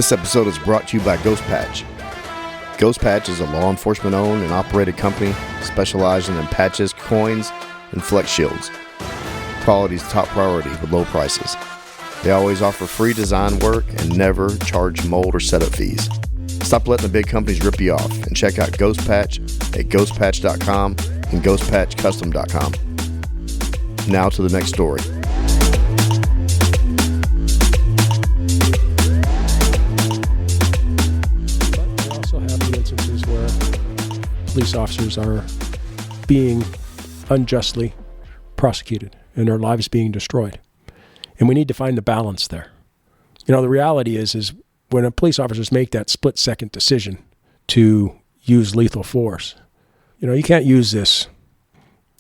This episode is brought to you by Ghost Patch. Ghost Patch is a law enforcement-owned and operated company specializing in patches, coins, and flex shields. Quality is top priority with low prices. They always offer free design work and never charge mold or setup fees. Stop letting the big companies rip you off and check out Ghost Patch at ghostpatch.com and ghostpatchcustom.com. Now to the next story. Police officers are being unjustly prosecuted and their lives being destroyed. And we need to find the balance there. You know, the reality is when police officers make that split-second decision to use lethal force, you know, you can't use this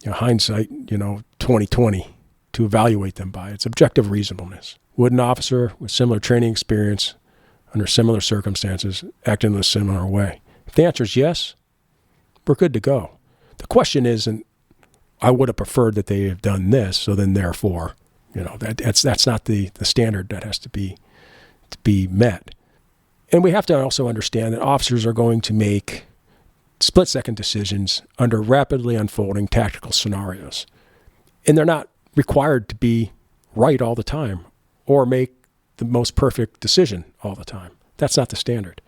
hindsight, 2020 to evaluate them by. It's objective reasonableness. Would an officer with similar training experience under similar circumstances act in a similar way? If the answer is yes, we're good to go. The question isn't, I would have preferred that they have done this, so then therefore, that's not the standard that has to be met. And we have to also understand that officers are going to make split-second decisions under rapidly unfolding tactical scenarios. And they're not required to be right all the time or make the most perfect decision all the time. That's not the standard.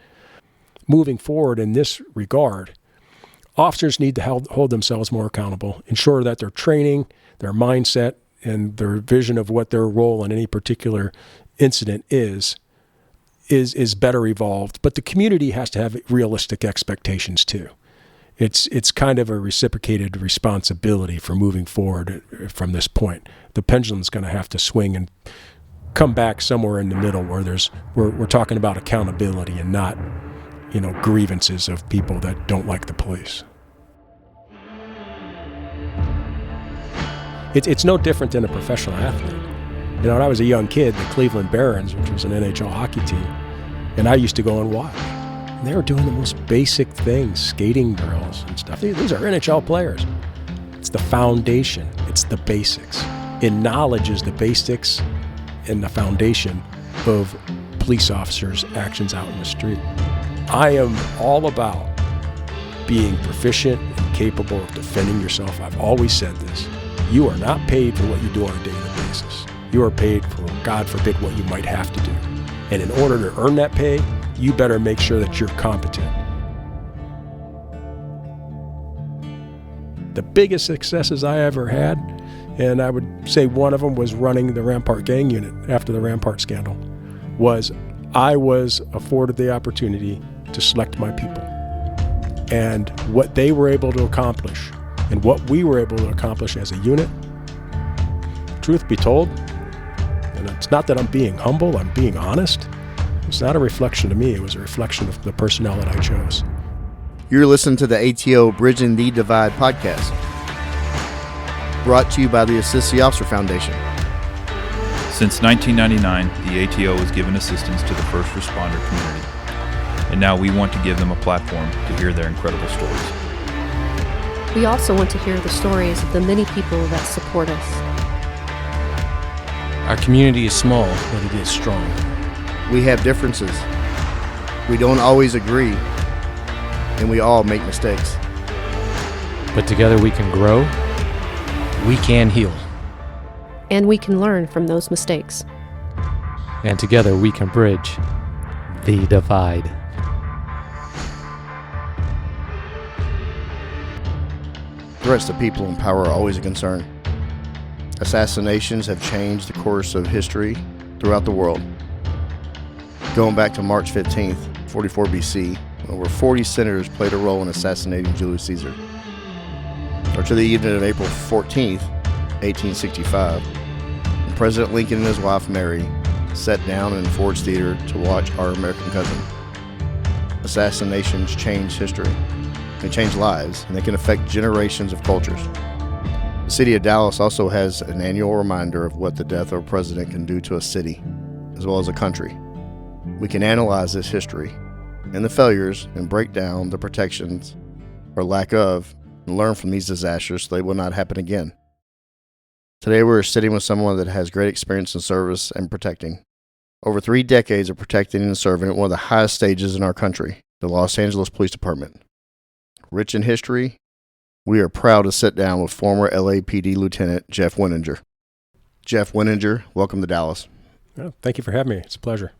Moving forward in this regard, officers need to hold themselves more accountable, ensure that their training, their mindset, and their vision of what their role in any particular incident is better evolved. But the community has to have realistic expectations too. It's kind of a reciprocated responsibility for moving forward from this point. The pendulum's going to have to swing and come back somewhere in the middle where we're talking about accountability and not grievances of people that don't like the police. It's no different than a professional athlete. When I was a young kid, the Cleveland Barons, which was an NHL hockey team, and I used to go and watch. And they were doing the most basic things, skating drills and stuff. These are NHL players. It's the foundation. It's the basics. And knowledge is the basics and the foundation of police officers' actions out in the street. I am all about being proficient and capable of defending yourself. I've always said this. You are not paid for what you do on a daily basis. You are paid for, God forbid, what you might have to do. And in order to earn that pay, you better make sure that you're competent. The biggest successes I ever had, and I would say one of them was running the RAMPART gang unit after the RAMPART scandal, was I was afforded the opportunity to select my people. And what they were able to accomplish and what we were able to accomplish as a unit, truth be told, and it's not that I'm being humble, I'm being honest, it's not a reflection of me, it was a reflection of the personnel that I chose. You're listening to the ATO Bridging the Divide podcast, brought to you by the Assist the Officer Foundation. Since 1999, the ATO has given assistance to the first responder community, and now we want to give them a platform to hear their incredible stories. We also want to hear the stories of the many people that support us. Our community is small, but it is strong. We have differences. We don't always agree, and we all make mistakes. But together we can grow, we can heal. And we can learn from those mistakes. And together we can bridge the divide. Threats to people in power are always a concern. Assassinations have changed the course of history throughout the world. Going back to March 15th, 44 BC, over 40 senators played a role in assassinating Julius Caesar. Or to the evening of April 14th, 1865, when President Lincoln and his wife Mary sat down in Ford's Theater to watch Our American Cousin. Assassinations change history. They change lives, and they can affect generations of cultures. The city of Dallas also has an annual reminder of what the death of a president can do to a city, as well as a country. We can analyze this history and the failures and break down the protections or lack of and learn from these disasters so they will not happen again. Today we're sitting with someone that has great experience in service and protecting. Over 3 decades of protecting and serving at one of the highest stages in our country, the Los Angeles Police Department. Rich in history, we are proud to sit down with former LAPD Lieutenant Jeff Wenninger. Jeff Wenninger, welcome to Dallas. Well, thank you for having me. It's a pleasure.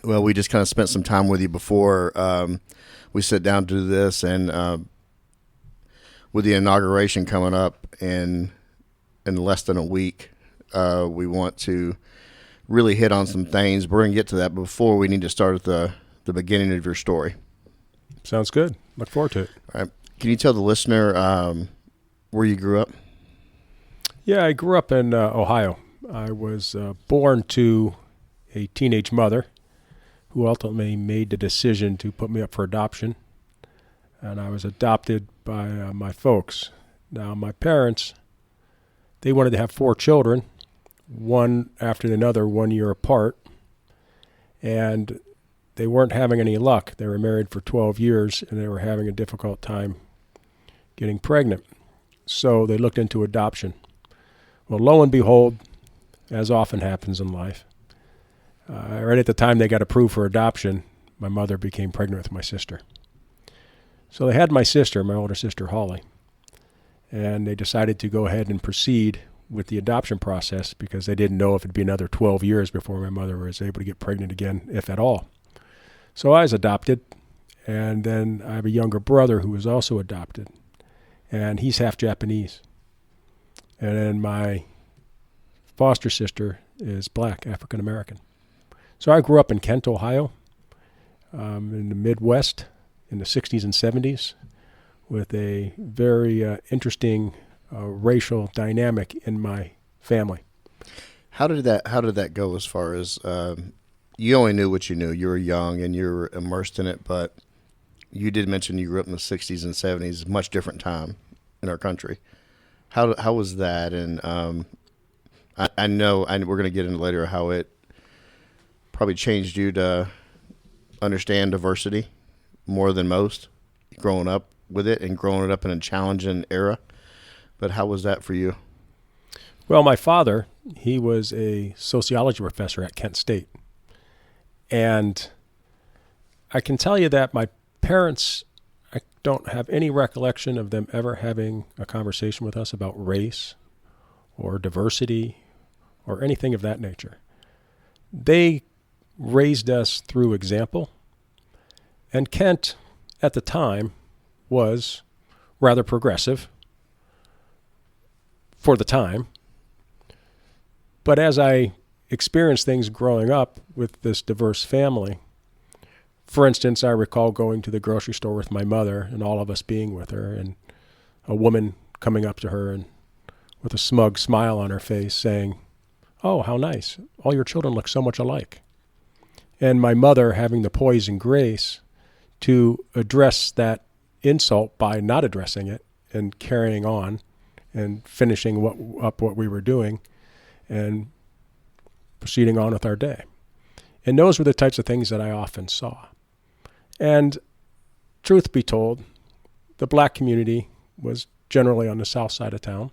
Well, we just kind of spent some time with you before we sit down to do this, and with the inauguration coming up in less than a week, we want to really hit on some things. We're going to get to that, but before we need to start at the beginning of your story. Sounds good. Look forward to it. All right. Can you tell the listener where you grew up? Yeah, I grew up in Ohio. I was born to a teenage mother who ultimately made the decision to put me up for adoption. And I was adopted by my folks. Now, my parents, they wanted to have 4 children, one after another, 1 year apart. And they weren't having any luck. They were married for 12 years, and they were having a difficult time getting pregnant. So they looked into adoption. Well, lo and behold, as often happens in life, right at the time they got approved for adoption, my mother became pregnant with my sister. So they had my sister, my older sister, Holly, and they decided to go ahead and proceed with the adoption process because they didn't know if it'd be another 12 years before my mother was able to get pregnant again, if at all. So I was adopted, and then I have a younger brother who was also adopted, and he's half Japanese. And then my foster sister is black, African American. So I grew up in Kent, Ohio, in the Midwest in the 60s and 70s with a very interesting racial dynamic in my family. How did that go as far as you only knew what you knew? You were young and you were immersed in it, but you did mention you grew up in the 60s and 70s, much different time in our country. How was that? And I know we're going to get into later how it probably changed you to understand diversity more than most, growing up with it and growing it up in a challenging era. But how was that for you? Well, my father, he was a sociology professor at Kent State. And I can tell you that my parents, I don't have any recollection of them ever having a conversation with us about race or diversity or anything of that nature. They raised us through example. And Kent, at the time, was rather progressive for the time. But as I experienced things growing up with this diverse family, for instance, I recall going to the grocery store with my mother and all of us being with her, and a woman coming up to her and with a smug smile on her face saying, "Oh, how nice. All your children look so much alike." And my mother having the poise and grace to address that insult by not addressing it and carrying on and finishing what we were doing and proceeding on with our day. And those were the types of things that I often saw. And truth be told, the black community was generally on the south side of town,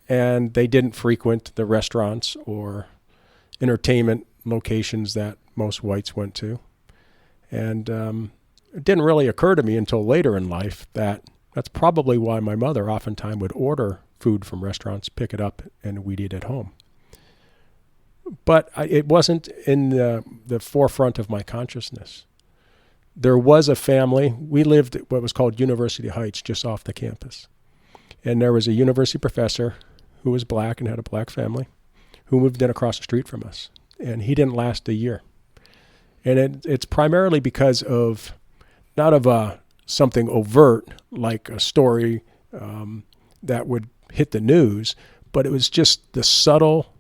and they didn't frequent the restaurants or entertainment locations that most whites went to. And it didn't really occur to me until later in life that that's probably why my mother oftentimes would order food from restaurants, pick it up, and we'd eat at home. But it wasn't in the forefront of my consciousness. There was a family. We lived at what was called University Heights, just off the campus. And there was a university professor who was black and had a black family who moved in across the street from us. And he didn't last a year. And it's primarily because of, not of something overt, like a story that would hit the news, but it was just the subtle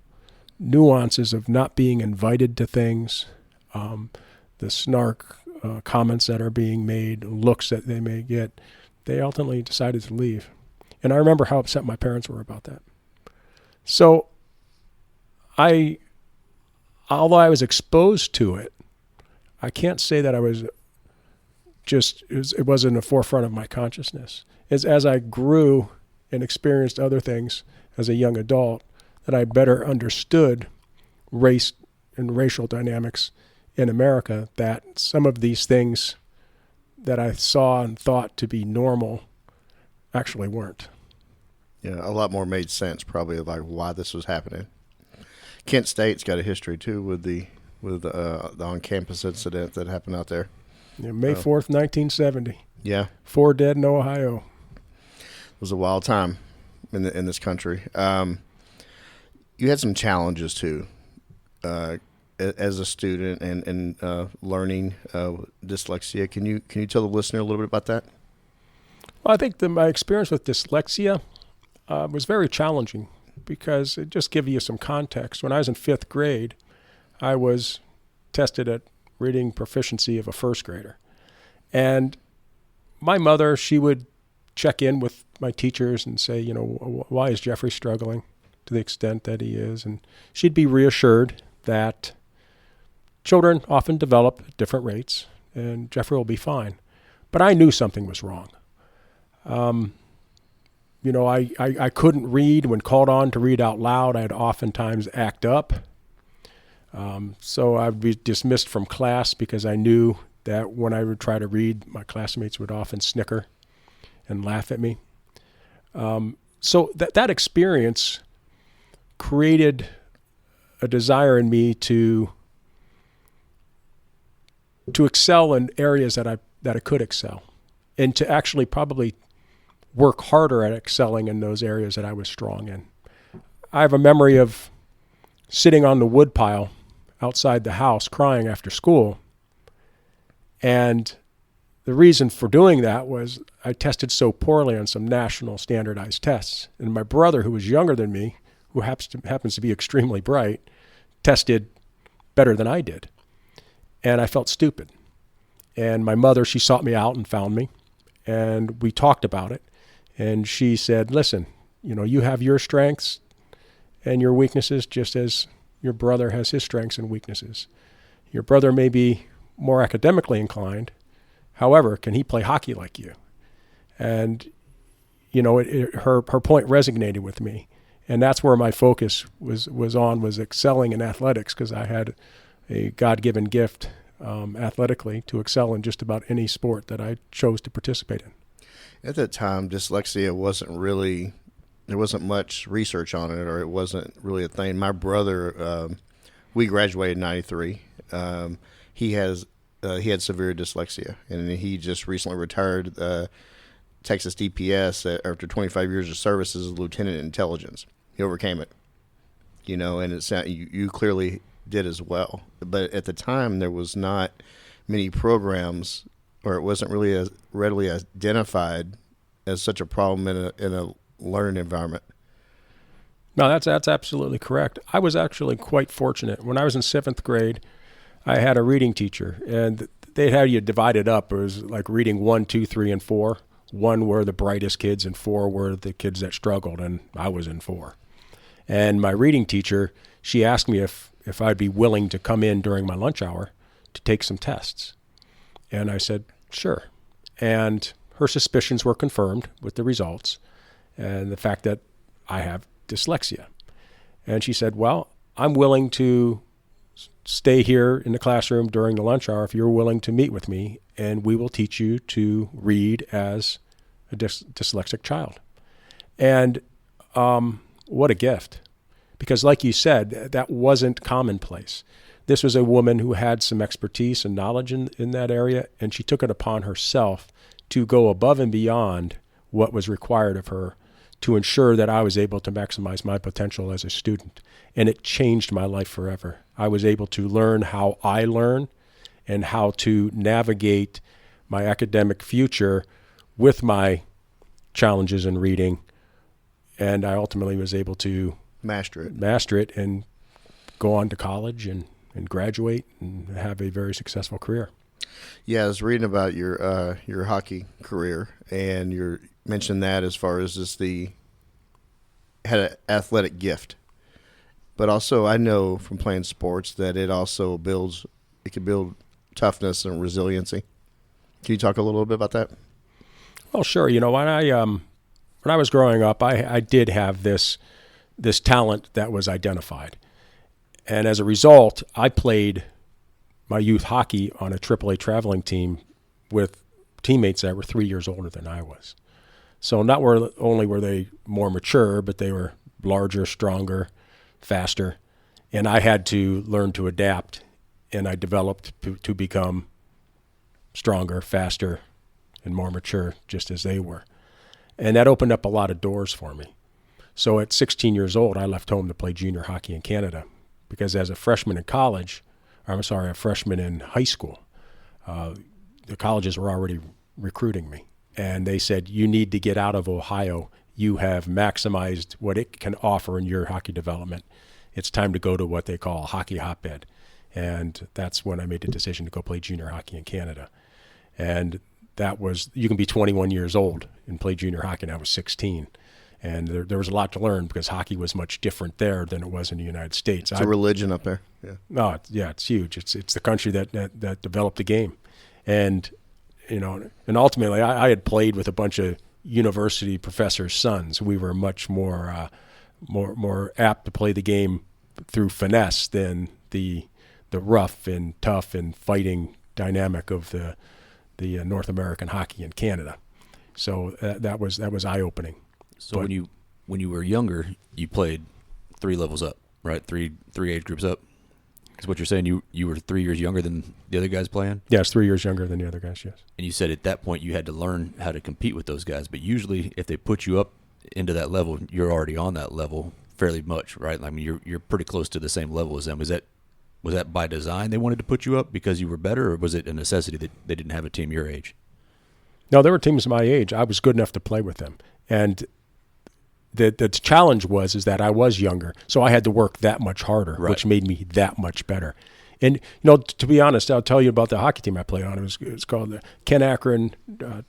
nuances of not being invited to things, the snark comments that are being made, looks that they may get. They ultimately decided to leave. And I remember how upset my parents were about that. So although I was exposed to it, I can't say that I was it wasn't a forefront of my consciousness. As I grew and experienced other things as a young adult, that I better understood race and racial dynamics in America that some of these things that I saw and thought to be normal actually weren't. Yeah, a lot more made sense probably of like why this was happening. Kent State's got a history too with the on-campus incident that happened out there. Yeah, May 4th, 1970. Yeah, 4 dead in Ohio. it was a wild time in this country. You had some challenges too, as a student and learning dyslexia. Can you tell the listener a little bit about that? Well, I think my experience with dyslexia was very challenging because it just give you some context. When I was in 5th grade, I was tested at reading proficiency of a first grader. And my mother, she would check in with my teachers and say, why is Jeffrey struggling to the extent that he is? And she'd be reassured that children often develop at different rates and Jeffrey will be fine. But I knew something was wrong. I couldn't read. When called on to read out loud, I'd oftentimes act up. So I would be dismissed from class because I knew that when I would try to read, my classmates would often snicker and laugh at me. So that experience created a desire in me to excel in areas that I could excel, and to actually probably work harder at excelling in those areas that I was strong in. I have a memory of sitting on the woodpile outside the house crying after school. And the reason for doing that was I tested so poorly on some national standardized tests. And my brother, who was younger than me, who happens to be extremely bright, tested better than I did. And I felt stupid. And my mother, she sought me out and found me. And we talked about it. And she said, listen, you have your strengths and your weaknesses just as your brother has his strengths and weaknesses. Your brother may be more academically inclined. However, can he play hockey like you? And, her point resonated with me. And that's where my focus was excelling in athletics, because I had a God-given gift athletically to excel in just about any sport that I chose to participate in. At that time, dyslexia there wasn't much research on it, or it wasn't really a thing. My brother, we graduated in 93. He had severe dyslexia, and he just recently retired Texas DPS after 25 years of service as a lieutenant in intelligence. He overcame it, and it's you clearly did as well. But at the time, there was not many programs, or it wasn't really as readily identified as such a problem in a learning environment. No, that's absolutely correct. I was actually quite fortunate. When I was in 7th grade, I had a reading teacher, and they had you divided up. It was like reading 1, 2, 3, and 4. 1 were the brightest kids, and 4 were the kids that struggled, and I was in 4. And my reading teacher, she asked me if I'd be willing to come in during my lunch hour to take some tests. And I said, sure. And her suspicions were confirmed with the results and the fact that I have dyslexia. And she said, well, I'm willing to stay here in the classroom during the lunch hour if you're willing to meet with me, and we will teach you to read as a dyslexic child. And what a gift. Because like you said, that wasn't commonplace. This was a woman who had some expertise and knowledge in that area, and she took it upon herself to go above and beyond what was required of her to ensure that I was able to maximize my potential as a student. And it changed my life forever. I was able to learn how I learn and how to navigate my academic future with my challenges in reading. And I ultimately was able to master it and go on to college and graduate and have a very successful career. Yeah, I was reading about your hockey career, and you mentioned that as far as just had an athletic gift. But also I know from playing sports that it can build toughness and resiliency. Can you talk a little bit about that? Well, sure. When I was growing up, I did have this talent that was identified. And as a result, I played my youth hockey on a AAA traveling team with teammates that were 3 years older than I was. So not only were they more mature, but they were larger, stronger, faster. And I had to learn to adapt, and I developed to become stronger, faster, and more mature, just as they were. And that opened up a lot of doors for me. So at 16 years old, I left home to play junior hockey in Canada, because as a freshman in a freshman in high school, the colleges were already recruiting me. And they said, you need to get out of Ohio. You have maximized what it can offer in your hockey development. It's time to go to what they call a hockey hotbed. And that's when I made the decision to go play junior hockey in Canada. And that was, you can be 21 years old and play junior hockey, and I was 16. And there was a lot to learn, because hockey was much different there than it was in the United States. It's a religion up there. Yeah. No, it's huge. It's the country that developed the game. And, and ultimately I had played with a bunch of university professors' sons. We were much more apt to play the game through finesse than the rough and tough and fighting dynamic of the North American hockey in Canada. So that was eye-opening. So when you were younger, you played 3 levels up, right? Three age groups up. Is what you're saying? You were 3 years younger than the other guys playing? Yes, 3 years younger than the other guys, yes. And you said at that point you had to learn how to compete with those guys. But usually if they put you up into that level, you're already on that level fairly much, right? I mean, you're pretty close to the same level as them. Was that by design they wanted to put you up because you were better, or was it a necessity that they didn't have a team your age? No, there were teams my age. I was good enough to play with them. And the challenge is that I was younger, so I had to work that much harder, right, which made me that much better. And, to be honest, I'll tell you about the hockey team I played on. It was called the Ken Akron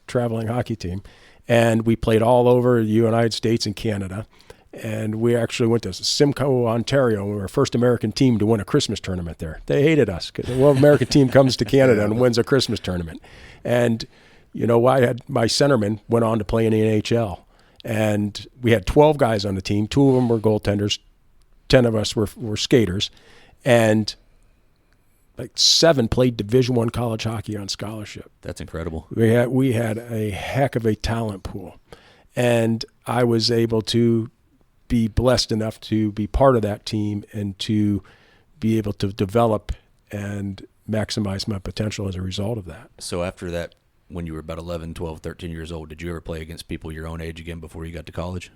Traveling Hockey Team. And we played all over the United States and Canada. And we actually went to Simcoe, Ontario. We were the first American team to win a Christmas tournament there. They hated us, because the American team comes to Canada and wins a Christmas tournament. And, I had my centerman went on to play in the NHL. And we had 12 guys on the team. 2 of them were goaltenders. 10 of us were skaters. And like 7 played Division I college hockey on scholarship. That's incredible. We had a heck of a talent pool. And I was able to be blessed enough to be part of that team and to be able to develop and maximize my potential as a result of that. So after that, when you were about 11, 12, 13 years old, did you ever play against people your own age again before you got to college?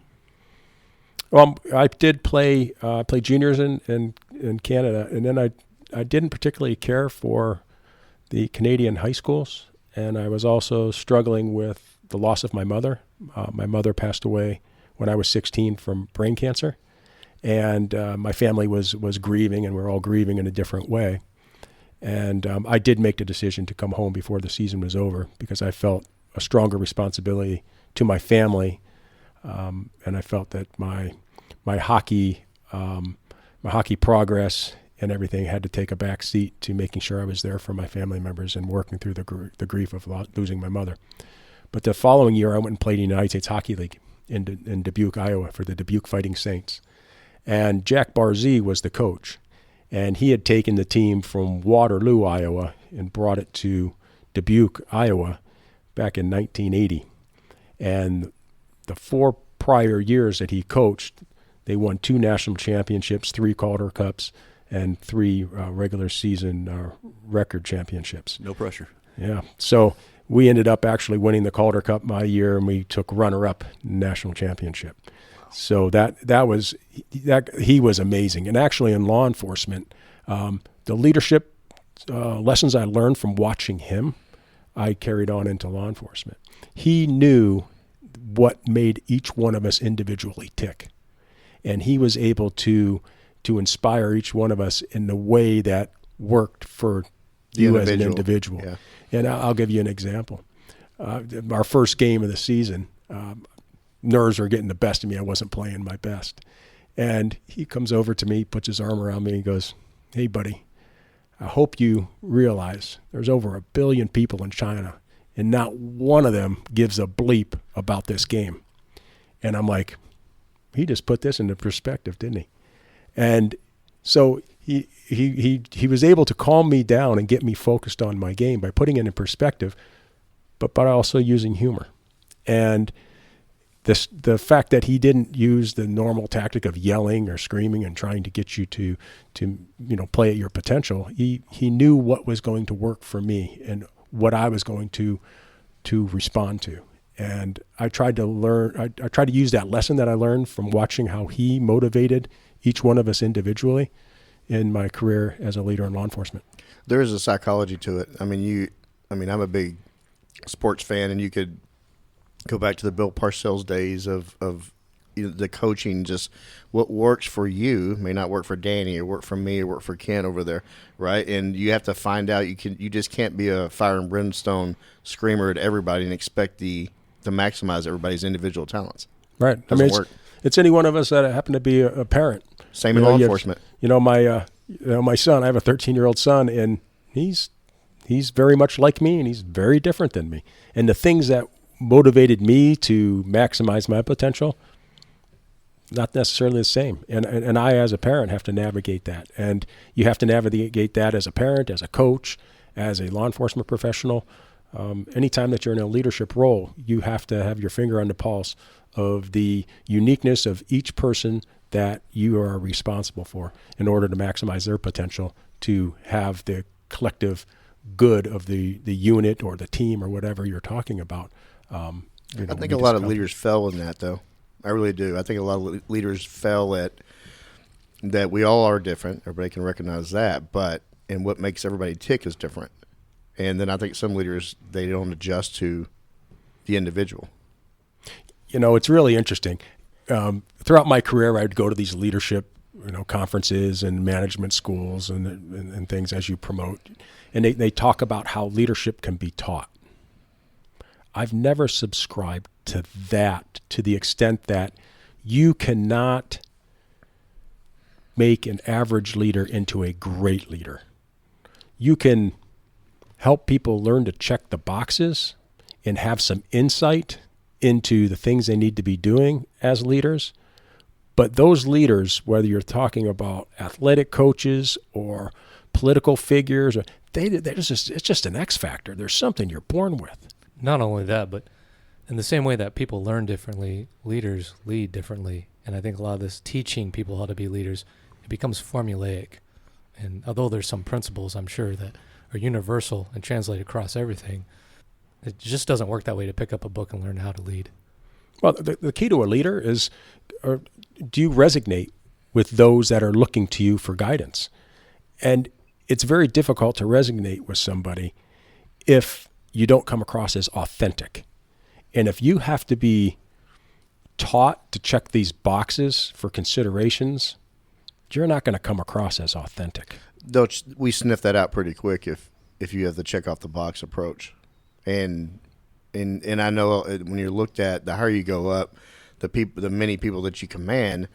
Well, I did play juniors in Canada, and then I didn't particularly care for the Canadian high schools, and I was also struggling with the loss of my mother. My mother passed away when I was 16 from brain cancer, and my family was grieving, and we were all grieving in a different way. And I did make the decision to come home before the season was over, because I felt a stronger responsibility to my family, and I felt that my hockey progress and everything had to take a back seat to making sure I was there for my family members and working through the grief of losing my mother. But the following year, I went and played in the United States Hockey League in Dubuque, Iowa, for the Dubuque Fighting Saints. And Jack Barzee was the coach. And he had taken the team from Waterloo, Iowa, and brought it to Dubuque, Iowa, back in 1980. And the 4 prior years that he coached, they won 2 national championships, 3 Calder Cups, and 3 regular season record championships. No pressure. Yeah. So we ended up actually winning the Calder Cup my year, and we took runner-up national championship. So he was amazing. And actually in law enforcement, the leadership lessons I learned from watching him, I carried on into law enforcement. He knew what made each one of us individually tick. And he was able to inspire each one of us in the way that worked for you as an individual. Yeah. And I'll give you an example. Our first game of the season, nerves were getting the best of me. I wasn't playing my best. And he comes over to me, puts his arm around me, and goes, "Hey, buddy, I hope you realize there's over 1 billion people in China, and not one of them gives a bleep about this game." And I'm like, he just put this into perspective, didn't he? And so he was able to calm me down and get me focused on my game by putting it in perspective, but also using humor. And the fact that he didn't use the normal tactic of yelling or screaming and trying to get you to play at your potential, he knew what was going to work for me and what I was going to respond to. And I tried to learn, I tried to use that lesson that I learned from watching how he motivated each one of us individually in my career as a leader in law enforcement. There is a psychology to it. I mean, I'm a big sports fan, and you could go back to the Bill Parcells days of the coaching. Just what works for you may not work for Danny, or work for me, or work for Ken over there, right? And you have to find out. You just can't be a fire and brimstone screamer at everybody and expect to maximize everybody's individual talents. Right. Doesn't work. It's any one of us that happen to be a parent. Same in law enforcement. My son, I have a 13-year-old son, and he's very much like me, and he's very different than me. And the things that motivated me to maximize my potential, not necessarily the same. And I, as a parent, have to navigate that. And you have to navigate that as a parent, as a coach, as a law enforcement professional. Anytime that you're in a leadership role, you have to have your finger on the pulse of the uniqueness of each person that you are responsible for in order to maximize their potential to have the collective good of the unit or the team or whatever you're talking about. I think a lot of leaders fell in that, though. I really do. I think a lot of leaders fell at that. We all are different. Everybody can recognize that, and what makes everybody tick is different. And then I think some leaders, they don't adjust to the individual. It's really interesting. Throughout my career, I'd go to these leadership, conferences and management schools and things as you promote. And they talk about how leadership can be taught. I've never subscribed to that to the extent that you cannot make an average leader into a great leader. You can help people learn to check the boxes and have some insight into the things they need to be doing as leaders. But those leaders, whether you're talking about athletic coaches or political figures, it's just an X factor. There's something you're born with. Not only that, but in the same way that people learn differently, leaders lead differently. And I think a lot of this teaching people how to be leaders, it becomes formulaic. And although there's some principles, I'm sure, that are universal and translate across everything, it just doesn't work that way to pick up a book and learn how to lead. Well, the key to a leader is, do you resonate with those that are looking to you for guidance? And it's very difficult to resonate with somebody if you don't come across as authentic. And if you have to be taught to check these boxes for considerations, you're not going to come across as authentic. We sniff that out pretty quick if you have the check off the box approach. And I know when you're looked at, the higher you go up, the many people that you command,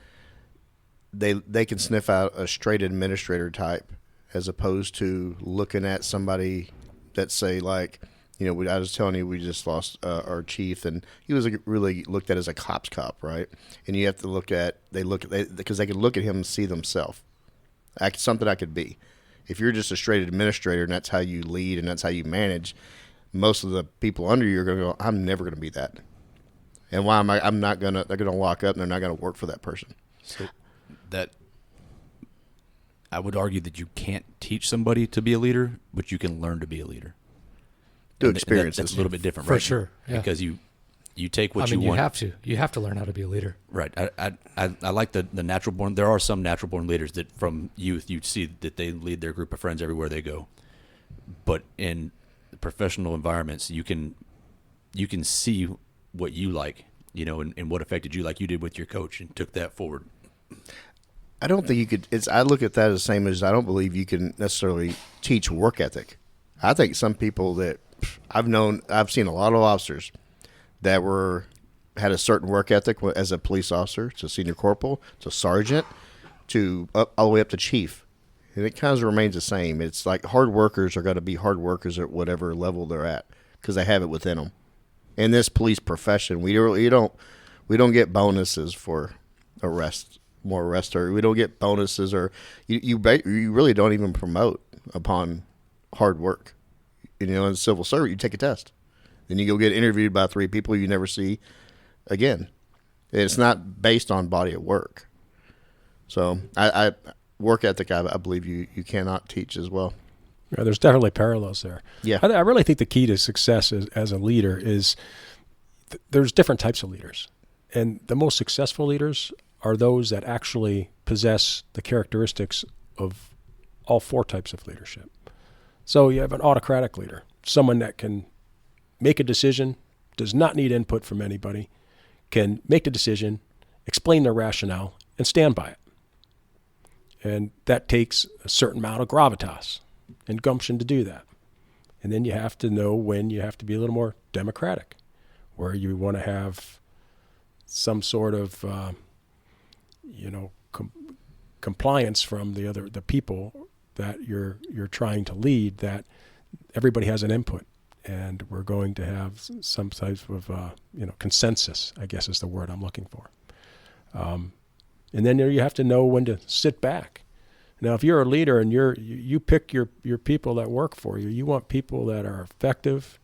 they can sniff out a straight administrator type, as opposed to looking at somebody that, say, like, I was telling you, we just lost our chief, and he was really looked at as a cop's cop, right? And you have to look at because they can look at him and see themselves. Something I could be. If you're just a straight administrator and that's how you lead and that's how you manage, most of the people under you are going to go, I'm never going to be that. And why am I? They're going to walk up and they're not going to work for that person. So that, I would argue that you can't teach somebody to be a leader, but you can learn to be a leader. Through experiences. That's a little bit different, For right? sure. Yeah. Because you take what you want. You have to learn how to be a leader. Right. I like the natural born. There are some natural born leaders that from youth you'd see that they lead their group of friends everywhere they go. But in professional environments, you can see what you like, and what affected you, like you did with your coach, and took that forward. I don't think you could. I look at that as the same as I don't believe you can necessarily teach work ethic. I think some people that I've seen a lot of officers that had a certain work ethic as a police officer, to senior corporal, to sergeant, to all the way up to chief. And it kind of remains the same. It's like hard workers are going to be hard workers at whatever level they're at because they have it within them. In this police profession, we don't get bonuses for arrests more arrests, or we don't get bonuses, or you really don't even promote upon hard work. In the civil service, you take a test, then you go get interviewed by 3 people you never see again. It's not based on body of work. So I work ethic, I believe you cannot teach as well. Yeah, there's definitely parallels there. Yeah. I really think the key to success as a leader is there's different types of leaders. And the most successful leaders are those that actually possess the characteristics of all 4 types of leadership. So you have an autocratic leader, someone that can make a decision, does not need input from anybody, can make the decision, explain their rationale, and stand by it. And that takes a certain amount of gravitas and gumption to do that. And then you have to know when you have to be a little more democratic, where you want to have some sort of, compliance from the people that you're trying to lead, that everybody has an input, and we're going to have some type of consensus, I guess is the word I'm looking for. And then you have to know when to sit back. Now, if you're a leader and you pick your people that work for you, you want people that are effective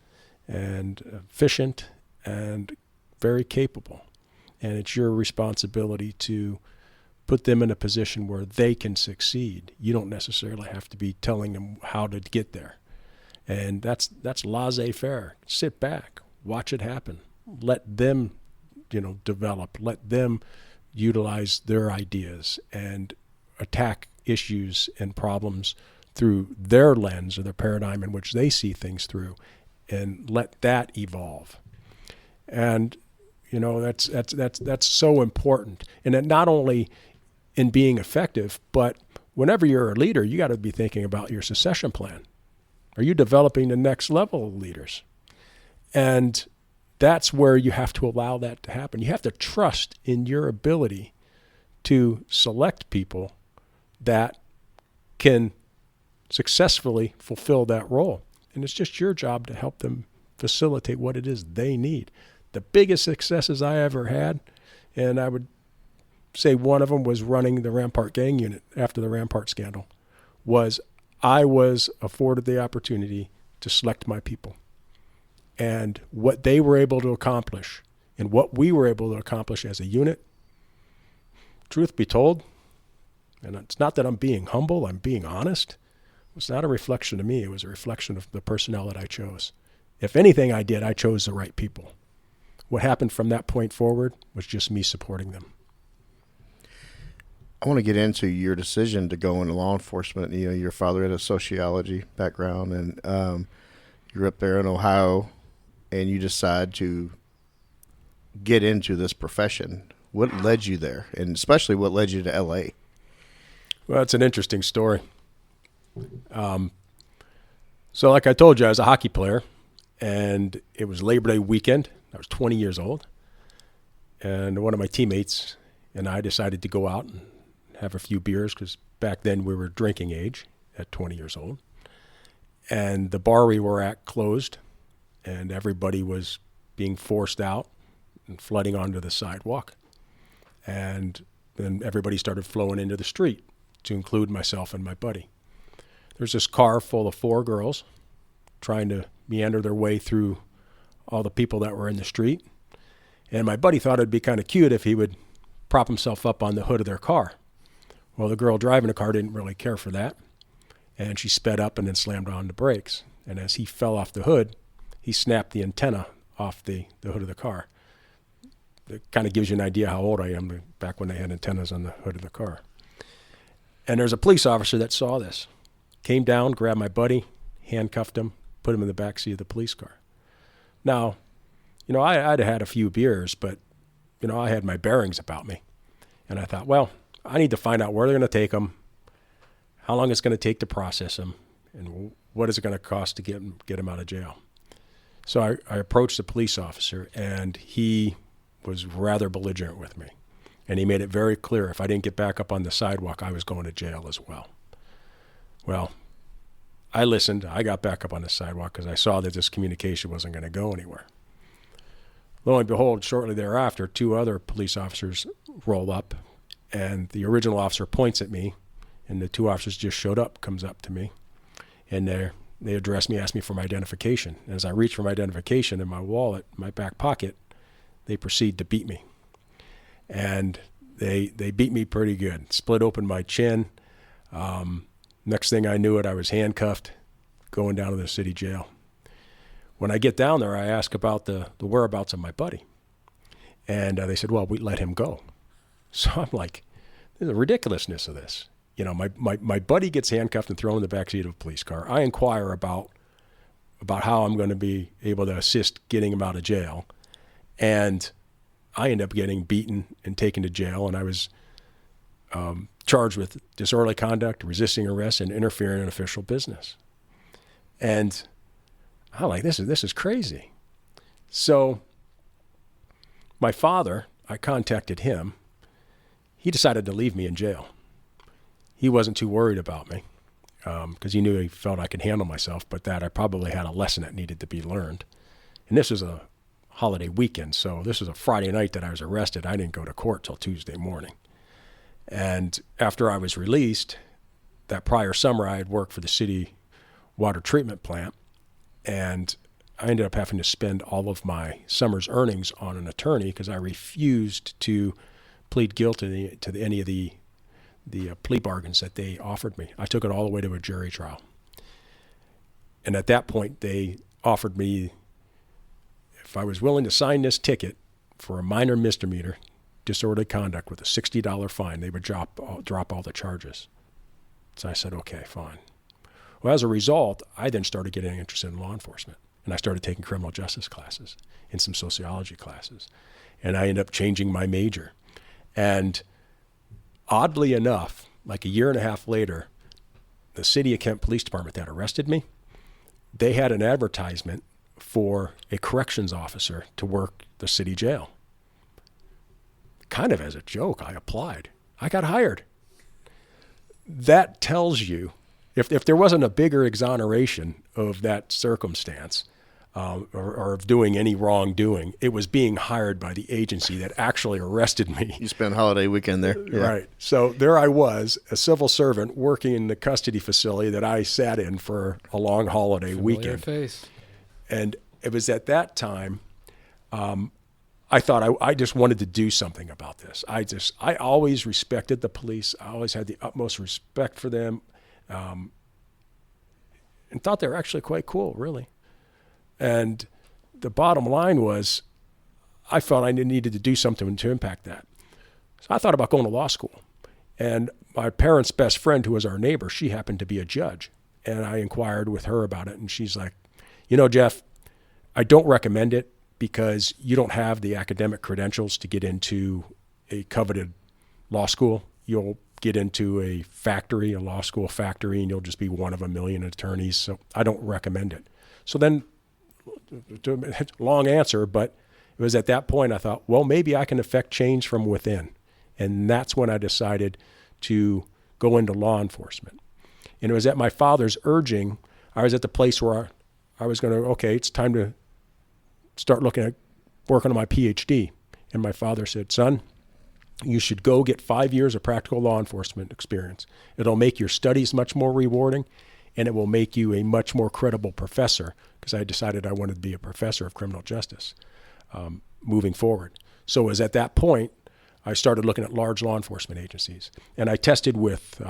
and efficient and very capable. And it's your responsibility to put them in a position where they can succeed. You don't necessarily have to be telling them how to get there. And that's laissez-faire. Sit back, watch it happen. Let them, develop. Let them utilize their ideas and attack issues and problems through their lens or their paradigm in which they see things through, and let that evolve. And that's so important. And it not only in being effective, but whenever you're a leader, you got to be thinking about your succession plan. Are you developing the next level of leaders? And that's where you have to allow that to happen. You have to trust in your ability to select people that can successfully fulfill that role. And it's just your job to help them facilitate what it is they need. The biggest successes I ever had, and I would say one of them was running the Rampart gang unit after the Rampart scandal, was I was afforded the opportunity to select my people. And what they were able to accomplish and what we were able to accomplish as a unit, truth be told, and it's not that I'm being humble, I'm being honest, it was not a reflection of me, it was a reflection of the personnel that I chose. If anything I did, I chose the right people. What happened from that point forward was just me supporting them. I want to get into your decision to go into law enforcement. Your father had a sociology background, and you're up there in Ohio, and you decide to get into this profession. What led you there, and especially what led you to L.A.? Well, it's an interesting story. So like I told you, I was a hockey player, and it was Labor Day weekend. I was 20 years old, and one of my teammates and I decided to go out and have a few beers, because back then we were drinking age at 20 years old. And the bar we were at closed, and everybody was being forced out and flooding onto the sidewalk. And then everybody started flowing into the street, to include myself and my buddy. There's this car full of 4 girls trying to meander their way through all the people that were in the street. And my buddy thought it'd be kind of cute if he would prop himself up on the hood of their car. Well, the girl driving the car didn't really care for that, and she sped up and then slammed on the brakes. And as he fell off the hood, he snapped the antenna off the hood of the car. It kind of gives you an idea how old I am, back when they had antennas on the hood of the car. And there's a police officer that saw this, came down, grabbed my buddy, handcuffed him, put him in the backseat of the police car. Now, I'd had a few beers, but, I had my bearings about me. And I thought, well, I need to find out where they're going to take him, how long it's going to take to process him, and what is it going to cost to get him out of jail. So I approached the police officer, and he was rather belligerent with me. And he made it very clear if I didn't get back up on the sidewalk, I was going to jail as well. Well, I listened. I got back up on the sidewalk because I saw that this communication wasn't going to go anywhere. Lo and behold, shortly thereafter, 2 other police officers roll up, And the original officer points at me, and the two officers just showed up, comes up to me, and they address me, ask me for my identification. And as I reach for my identification in my wallet, my back pocket, they proceed to beat me. And they beat me pretty good. Split open my chin. Next thing I knew it, I was handcuffed, going down to the city jail. When I get down there, I ask about the whereabouts of my buddy. And they said, well, we let him go. So I'm like, there's a ridiculousness of this. You know, my buddy gets handcuffed and thrown in the backseat of a police car. I inquire about how I'm going to be able to assist getting him out of jail. And I end up getting beaten and taken to jail. And I was charged with disorderly conduct, resisting arrest, and interfering in official business. And I'm like, this is crazy. So my father, I contacted him. He decided to leave me in jail. He wasn't too worried about me because he felt I could handle myself, but that I probably had a lesson that needed to be learned. And this was a holiday weekend, so this was a Friday night that I was arrested. I didn't go to court till Tuesday morning. And after I was released, that prior summer I had worked for the city water treatment plant, and I ended up having to spend all of my summer's earnings on an attorney because I refused to plead guilty to any of the plea bargains that they offered me. I took it all the way to a jury trial. And at that point, they offered me, if I was willing to sign this ticket for a minor misdemeanor, disorderly conduct with a $60 fine, they would drop all the charges. So I said, okay, fine. Well, as a result, I then started getting interested in law enforcement. And I started taking criminal justice classes and some sociology classes. And I ended up changing my major. And oddly enough, like a year and a half later, the City of Kent Police Department that arrested me, they had an advertisement for a corrections officer to work the city jail. Kind of as a joke, I applied. I got hired. That tells you, if there wasn't a bigger exoneration of that circumstance, or of doing any wrongdoing, it was being hired by the agency that actually arrested me. You spent holiday weekend there. Yeah. Right. So there I was, a civil servant working in the custody facility that I sat in for a long holiday weekend. Face. And it was at that time, I thought I just wanted to do something about this. I always respected the police. I always had the utmost respect for them, and thought they were actually quite cool, really. And the bottom line was, I felt I needed to do something to impact that. So I thought about going to law school. And my parents' best friend, who was our neighbor, she happened to be a judge. And I inquired with her about it. And she's like, you know, Jeff, I don't recommend it because you don't have the academic credentials to get into a coveted law school. You'll get into a factory, a law school factory, and you'll just be one of a million attorneys. So I don't recommend it. So then, long answer, but it was at that point I thought, well, maybe I can affect change from within. And that's when I decided to go into law enforcement. And it was at my father's urging, I was at the place where I was going to, okay, it's time to start looking at working on my PhD. And my father said, son, you should go get 5 years of practical law enforcement experience. It'll make your studies much more rewarding, and it will make you a much more credible professor, because I decided I wanted to be a professor of criminal justice moving forward. So it was at that point I started looking at large law enforcement agencies. And I tested with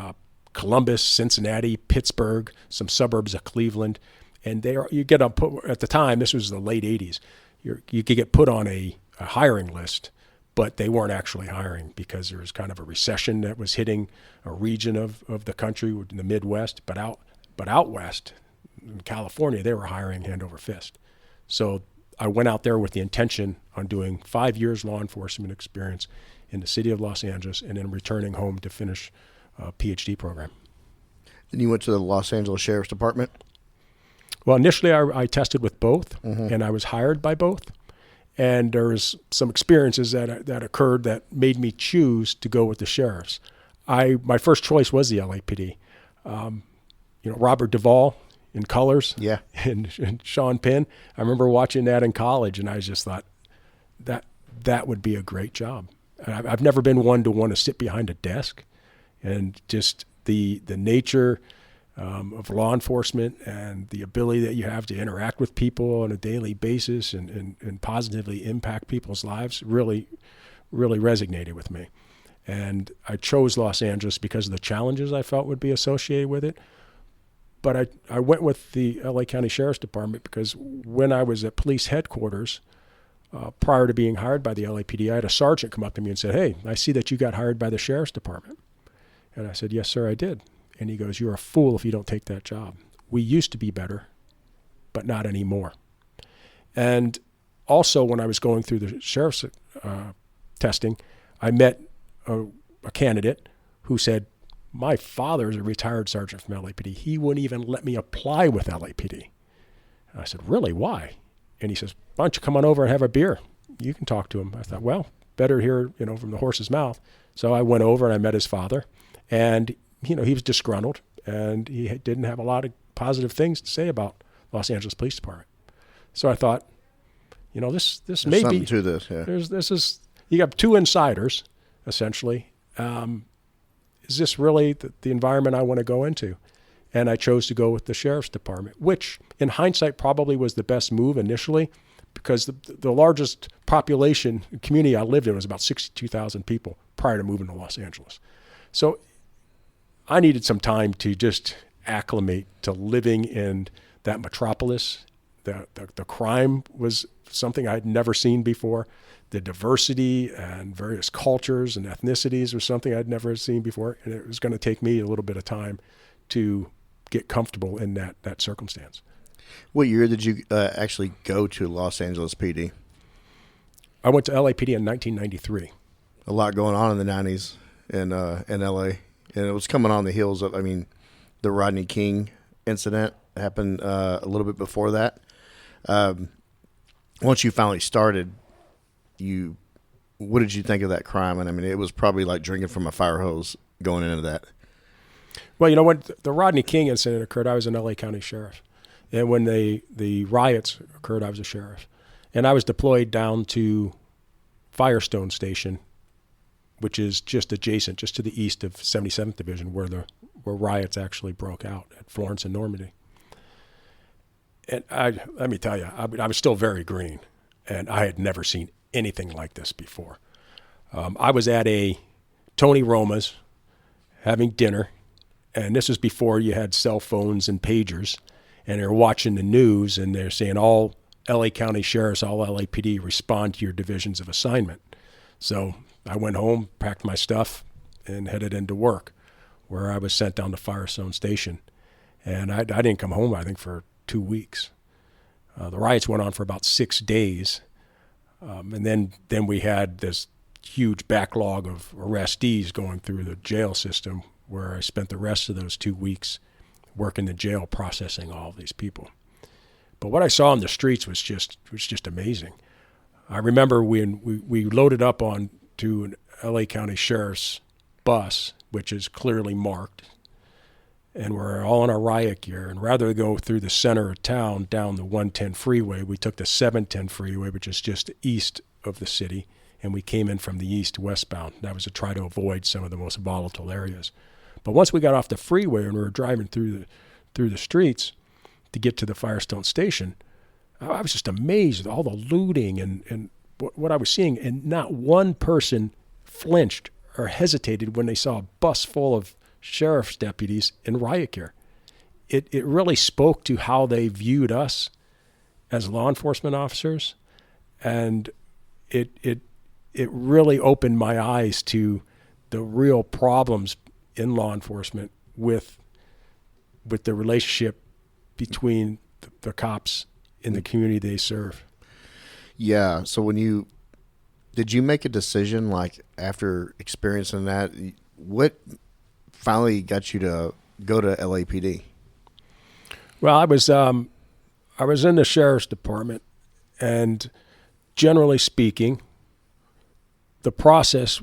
Columbus, Cincinnati, Pittsburgh, some suburbs of Cleveland. And you get on, at the time, this was the late 80s, you could get put on a hiring list, but they weren't actually hiring because there was kind of a recession that was hitting a region of the country in the Midwest. But out west, in California, they were hiring hand over fist. So I went out there with the intention on doing 5 years law enforcement experience in the city of Los Angeles and then returning home to finish a PhD program. Then you went to the Los Angeles Sheriff's Department? Well, initially I tested with both, and I was hired by both. And there was some experiences that occurred that made me choose to go with the sheriffs. My first choice was the LAPD. Robert Duvall in Colors, yeah, and Sean Penn. I remember watching that in college, and I just thought that would be a great job. I've never been one to want to sit behind a desk, and just the nature of law enforcement and the ability that you have to interact with people on a daily basis and positively impact people's lives really resonated with me. And I chose Los Angeles because of the challenges I felt would be associated with it. But I went with the LA County Sheriff's Department because when I was at police headquarters, prior to being hired by the LAPD, I had a sergeant come up to me and said, "Hey, I see that you got hired by the Sheriff's Department." And I said, "Yes, sir, I did." And he goes, "You're a fool if you don't take that job. We used to be better, but not anymore." And also, when I was going through the sheriff's testing, I met a candidate who said, "My father is a retired sergeant from LAPD. He wouldn't even let me apply with LAPD." And I said, "Really? Why?" And he says, "Why don't you come on over and have a beer? You can talk to him." I thought, well, better hear, from the horse's mouth. So I went over and I met his father, and he was disgruntled, and he didn't have a lot of positive things to say about Los Angeles Police Department. So I thought, this There's may something be to this. Yeah. You got two insiders, essentially. Is this really the environment I want to go into? And I chose to go with the Sheriff's Department, which in hindsight probably was the best move initially, because the largest population community I lived in was about 62,000 people prior to moving to Los Angeles. So I needed some time to just acclimate to living in that metropolis. The crime was something I had never seen before. The diversity and various cultures and ethnicities was something I'd never seen before. And it was going to take me a little bit of time to get comfortable in that circumstance. What year did you actually go to Los Angeles PD? I went to LAPD in 1993. A lot going on in the 90s in LA. And it was coming on the heels of, the Rodney King incident happened a little bit before that. Once you finally started, what did you think of that crime? And it was probably like drinking from a fire hose going into that. Well, when the Rodney King incident occurred, I was an LA County sheriff. And when the riots occurred, I was a sheriff. And I was deployed down to Firestone Station, which is just adjacent, just to the east of 77th Division, where riots actually broke out at Florence and Normandy. And let me tell you, I was still very green, and I had never seen anything like this before. I was at a Tony Roma's having dinner, and this was before you had cell phones and pagers, and they're watching the news, and they're saying all LA County sheriffs, all LAPD respond to your divisions of assignment. So I went home, packed my stuff, and headed into work, where I was sent down to Firestone Station. And I didn't come home, I think, for 2 weeks. The riots went on for about 6 days. And then we had this huge backlog of arrestees going through the jail system, where I spent the rest of those 2 weeks working the jail processing all of these people. But what I saw in the streets was just amazing. I remember when we loaded up on to an LA County Sheriff's bus, which is clearly marked, and we're all in our riot gear. And rather than go through the center of town down the 110 freeway, we took the 710 freeway, which is just east of the city, and we came in from the east westbound. That was to try to avoid some of the most volatile areas. But once we got off the freeway and we were driving through the streets to get to the Firestone Station, I was just amazed at all the looting and what I was seeing. And not one person flinched or hesitated when they saw a bus full of sheriff's deputies in riot gear. It really spoke to how they viewed us as law enforcement officers, and it really opened my eyes to the real problems in law enforcement with the relationship between the cops in the community they serve. Yeah. So did you make a decision, like, after experiencing that, what finally got you to go to LAPD? Well, I was in the sheriff's department, and generally speaking, the process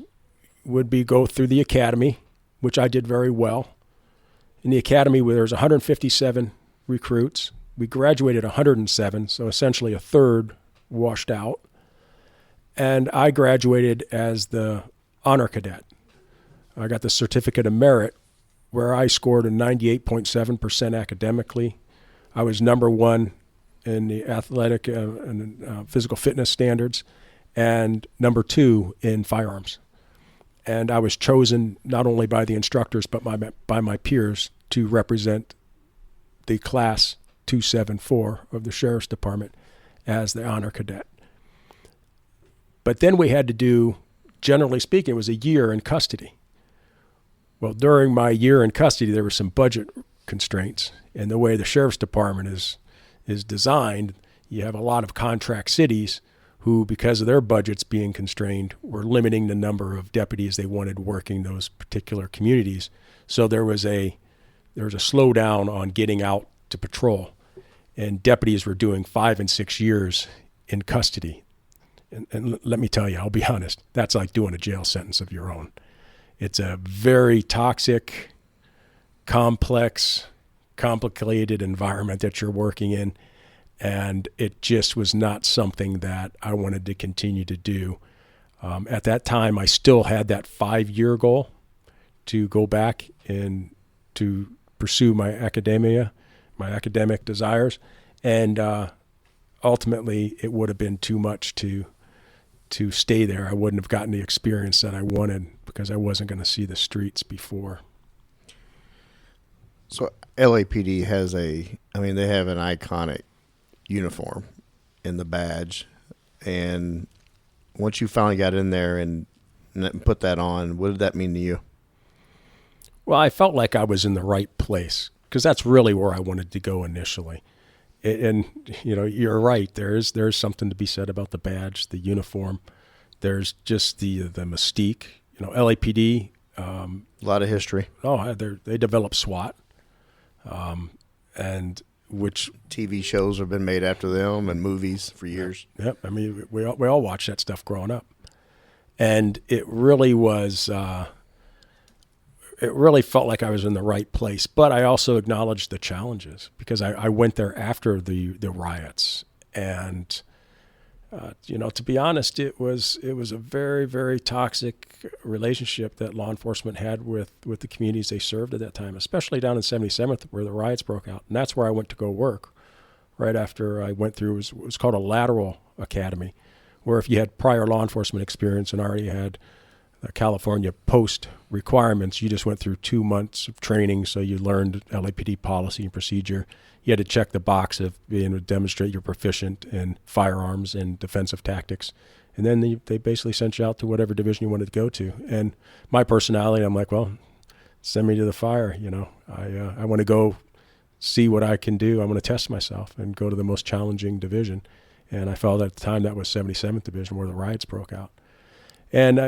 would be go through the academy, which I did very well. In the academy, where there's 157 recruits, we graduated 107, so essentially a third washed out. And I graduated as the honor cadet. I got the certificate of merit where I scored a 98.7% academically. I was number one in the athletic and physical fitness standards, and number two in firearms. And I was chosen not only by the instructors but by my peers to represent the class 274 of the Sheriff's Department as the honor cadet. But then we had to do, generally speaking, it was a year in custody. Well, during my year in custody, there were some budget constraints. And the way the Sheriff's Department is designed, you have a lot of contract cities who, because of their budgets being constrained, were limiting the number of deputies they wanted working those particular communities. So there was a slowdown on getting out to patrol. And deputies were doing 5 and 6 years in custody. And let me tell you, I'll be honest, that's like doing a jail sentence of your own. It's a very toxic, complex, complicated environment that you're working in, and it just was not something that I wanted to continue to do. At that time, I still had that 5-year goal to go back and to pursue my academic desires, and ultimately it would have been too much to stay there. I wouldn't have gotten the experience that I wanted because I wasn't going to see the streets before. So LAPD has they have an iconic uniform and the badge. And once you finally got in there and put that on, what did that mean to you? Well, I felt like I was in the right place because that's really where I wanted to go initially. And you're right. There's something to be said about the badge, the uniform. There's just the mystique. LAPD. A lot of history. Oh, they developed SWAT, and which TV shows have been made after them and movies for years. Yep. I mean, we all watched that stuff growing up, and it really was. It really felt like I was in the right place, but I also acknowledged the challenges because I went there after the riots, and to be honest, it was a very, very toxic relationship that law enforcement had with the communities they served at that time, especially down in 77th where the riots broke out, and that's where I went to go work. Right after I went through, it was called a lateral academy, where if you had prior law enforcement experience and already had California post requirements, you just went through 2 months of training, so you learned LAPD policy and procedure. You had to check the box of being able to demonstrate you're proficient in firearms and defensive tactics, and then they basically sent you out to whatever division you wanted to go to. And my personality, I'm like, well, send me to the fire. I want to go see what I can do. I want to test myself and go to the most challenging division. And I felt at the time that was 77th Division where the riots broke out. And,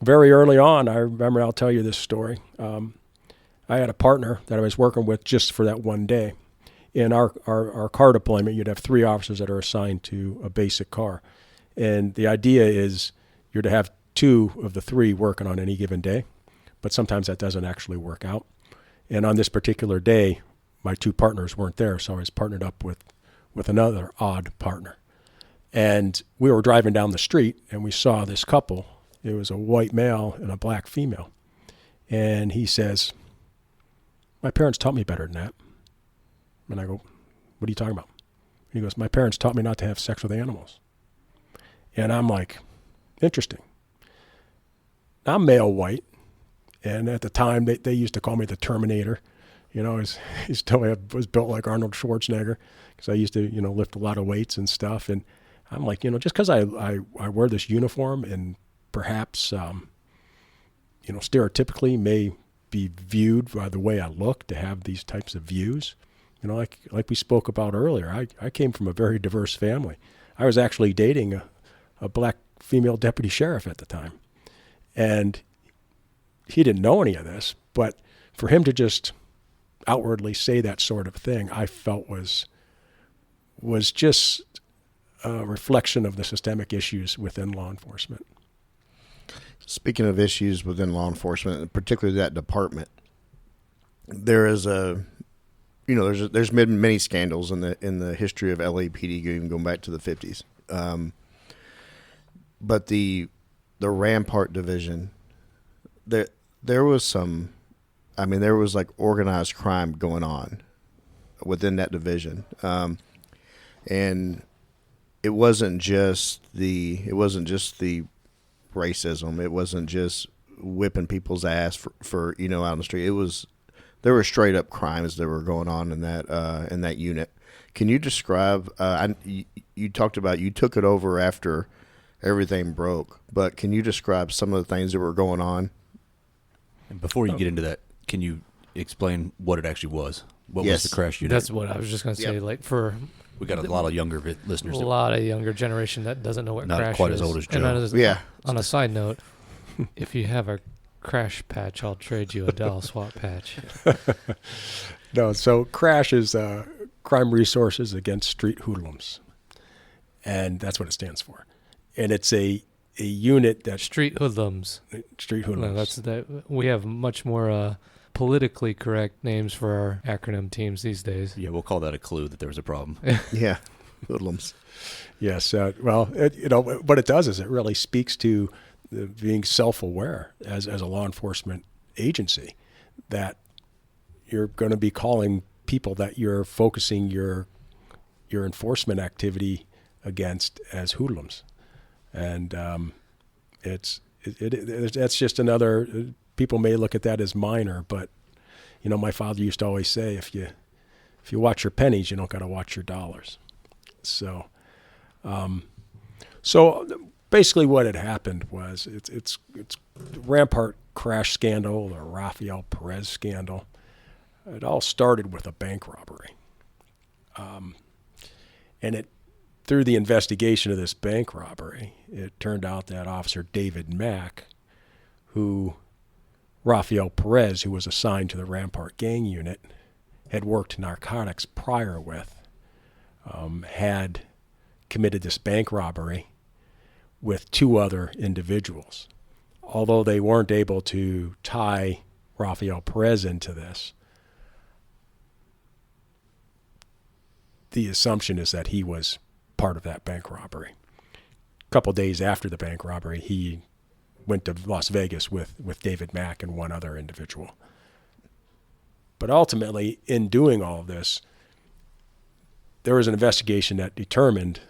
very early on, I remember, I'll tell you this story. I had a partner that I was working with just for that one day. In our car deployment, you'd have 3 officers that are assigned to a basic car. And the idea is you're to have 2 of the 3 working on any given day, but sometimes that doesn't actually work out. And on this particular day, my 2 partners weren't there, so I was partnered up with another odd partner. And we were driving down the street, and we saw this couple. It was a white male and a black female. And he says, my parents taught me better than that. And I go, what are you talking about? And he goes, my parents taught me not to have sex with animals. And I'm like, interesting. I'm male white. And at the time, they used to call me the Terminator. He still was built like Arnold Schwarzenegger because I used to, lift a lot of weights and stuff. And I'm like, just because I wear this uniform and perhaps, stereotypically may be viewed by the way I look to have these types of views. Like we spoke about earlier, I came from a very diverse family. I was actually dating a black female deputy sheriff at the time. And he didn't know any of this, but for him to just outwardly say that sort of thing, I felt was just a reflection of the systemic issues within law enforcement. Speaking of issues within law enforcement, particularly that department, there is there's been many scandals in the history of LAPD, even going back to the 50s. But the Rampart division, there was some, I mean, there was like organized crime going on within that division, and it wasn't just the racism. It wasn't just whipping people's ass for out on the street. There were straight up crimes that were going on in that unit. Can you describe? You talked about you took it over after everything broke, but can you describe some of the things that were going on? And before you get into that, can you explain what it actually was? What Yes. was the crash unit? That's what I was just going to say. Yep. Like for We got a lot of younger a listeners. lot of younger generation that doesn't know what Not crash quite is. as old as And Joe. Yeah. On a side note, if you have a crash patch, I'll trade you a Dell SWAT patch. No, so CRASH is Crime Resources Against Street Hoodlums, and that's what it stands for. And it's a unit that Street hoodlums. street No, hoodlums. that's that. We have much more politically correct names for our acronym teams these days. Yeah, we'll call that a clue that there was a problem. Yeah, hoodlums. Yes. Well, what it does is it really speaks to being self-aware as a law enforcement agency, that you're going to be calling people that you're focusing your enforcement activity against as hoodlums, and that's just another. People may look at that as minor, but my father used to always say, if you watch your pennies, you don't got to watch your dollars. So basically, what had happened was it's the Rampart crash scandal, the Rafael Perez scandal. It all started with a bank robbery, and through the investigation of this bank robbery, it turned out that Officer David Mack, who Rafael Perez, who was assigned to the Rampart gang unit, had worked narcotics prior with, had committed this bank robbery with two other individuals. Although they weren't able to tie Rafael Perez into this, the assumption is that he was part of that bank robbery. A couple days after the bank robbery, he went to Las Vegas with David Mack and one other individual. But ultimately, in doing all of this, there was an investigation that determined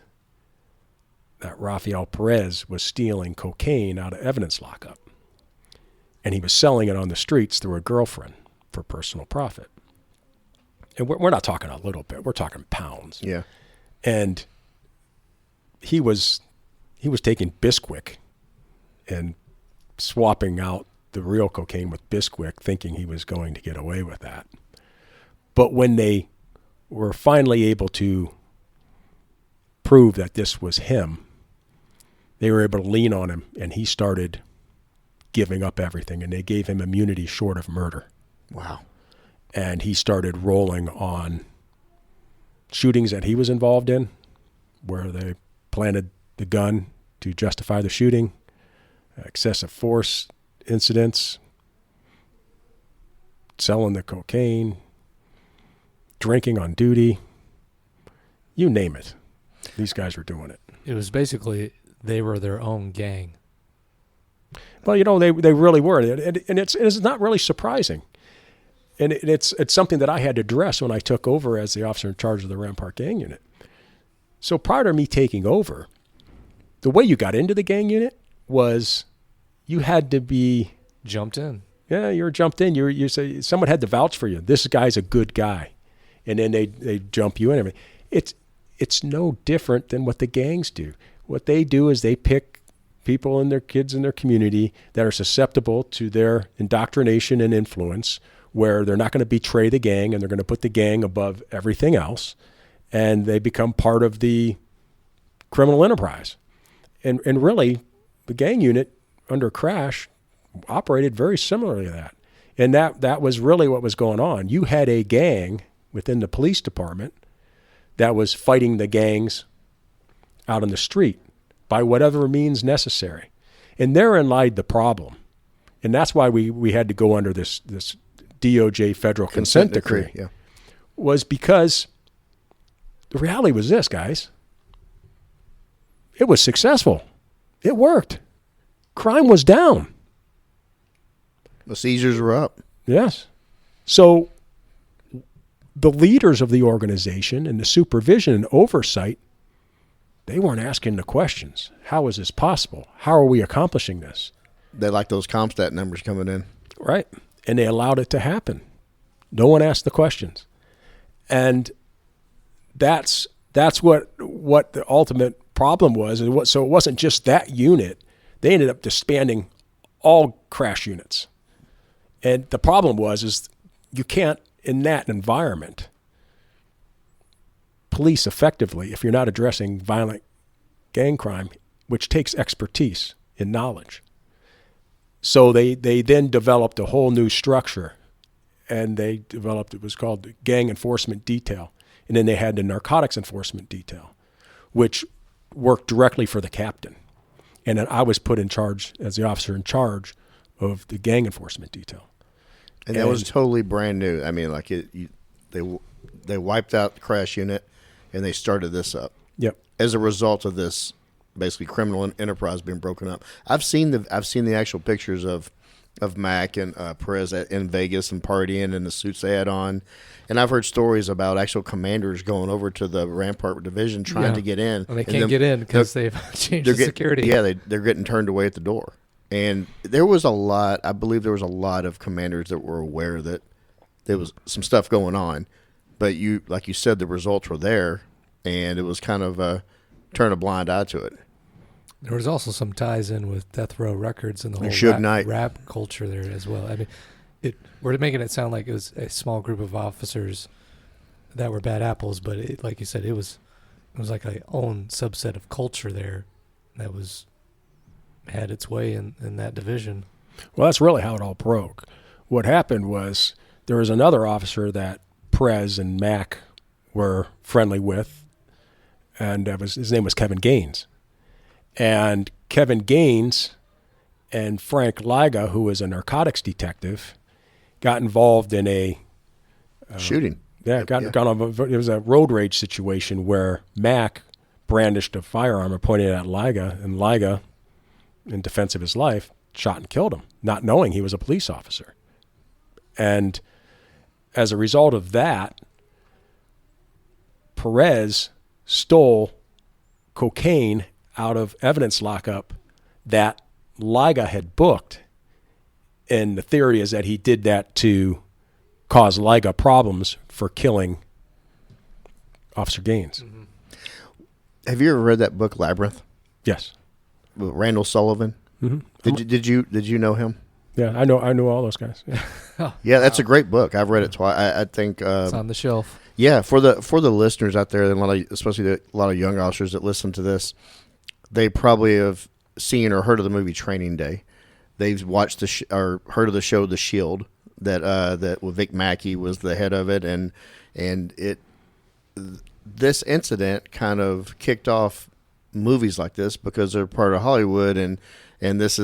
that Rafael Perez was stealing cocaine out of evidence lockup. And he was selling it on the streets through a girlfriend for personal profit. And we're not talking a little bit, we're talking pounds. Yeah. And he was taking Bisquick and swapping out the real cocaine with Bisquick, thinking he was going to get away with that. But when they were finally able to prove that this was him, they were able to lean on him, and he started giving up everything, and they gave him immunity short of murder. Wow. And he started rolling on shootings that he was involved in, where they planted the gun to justify the shooting, excessive force incidents, selling the cocaine, drinking on duty, you name it. These guys were doing it. It was basically they were their own gang. Well, they really were, and it's not really surprising. And it's something that I had to address when I took over as the officer in charge of the Rampart gang unit. So prior to me taking over, the way you got into the gang unit was you had to be Jumped in. Yeah, you were jumped in. You say someone had to vouch for you. This guy's a good guy, and then they jump you in. It's no different than what the gangs do. What they do is they pick people and their kids in their community that are susceptible to their indoctrination and influence, where they're not going to betray the gang and they're going to put the gang above everything else, and they become part of the criminal enterprise. And really, the gang unit under Crash operated very similarly to that. And that was really what was going on. You had a gang within the police department that was fighting the gangs out on the street by whatever means necessary. And therein lied the problem. And that's why we had to go under this DOJ federal consent decree. Yeah. Was because the reality was this, guys. It was successful. It worked. Crime was down. The seizures were up. Yes. So the leaders of the organization and the supervision and oversight, they weren't asking the questions. How is this possible? How are we accomplishing this? They like those Comstat numbers coming in. Right. And they allowed it to happen. No one asked the questions. And that's what the ultimate problem was. So it wasn't just that unit. They ended up disbanding all crash units. And the problem is you can't, in that environment, police effectively if you're not addressing violent gang crime, which takes expertise and knowledge. So they then developed a whole new structure, and they developed, it was called the Gang Enforcement Detail. And then they had the Narcotics Enforcement Detail, which worked directly for the captain. And then I was put in charge as the officer in charge of the Gang Enforcement Detail. And that was totally brand new. I mean, like they wiped out the crash unit, and they started this up. Yep. As a result of this, basically criminal enterprise being broken up. I've seen the actual pictures of Mac and Perez in Vegas and partying and the suits they had on, and I've heard stories about actual commanders going over to the Rampart division trying to get in. And they can't get in because they've changed the security. Yeah, they're getting turned away at the door. And there was I believe there was a lot of commanders that were aware that there was some stuff going on, but like you said, the results were there, and it was kind of turn a blind eye to it. There was also some ties in with Death Row Records and the whole Suge Knight. rap culture there as well. I mean, we're making it sound like it was a small group of officers that were bad apples, but like you said, it was like a own subset of culture there that had its way in that division. Well, that's really how it all broke. What happened was there was another officer that Perez and Mac were friendly with, and his name was Kevin Gaines. And Kevin Gaines and Frank Liga, who was a narcotics detective, got involved in a shooting. Yeah, it was a road rage situation where Mac brandished a firearm and pointed it at Liga, and Liga, in defense of his life, shot and killed him, not knowing he was a police officer. And as a result of that, Perez stole cocaine out of evidence lockup that Liga had booked. And the theory is that he did that to cause Liga problems for killing Officer Gaines. Mm-hmm. Have you ever read that book, Labyrinth? Yes. With Randall Sullivan? Mm-hmm. Did you know him? Yeah, I know all those guys. Yeah, yeah, that's a great book. I've read it twice. I think it's on the shelf. Yeah, for the listeners out there, and especially a lot of young officers that listen to this, they probably have seen or heard of the movie Training Day. They've watched or heard of the show The Shield that Vic Mackey was the head of it, and this incident kind of kicked off movies like this because they're part of Hollywood, and it's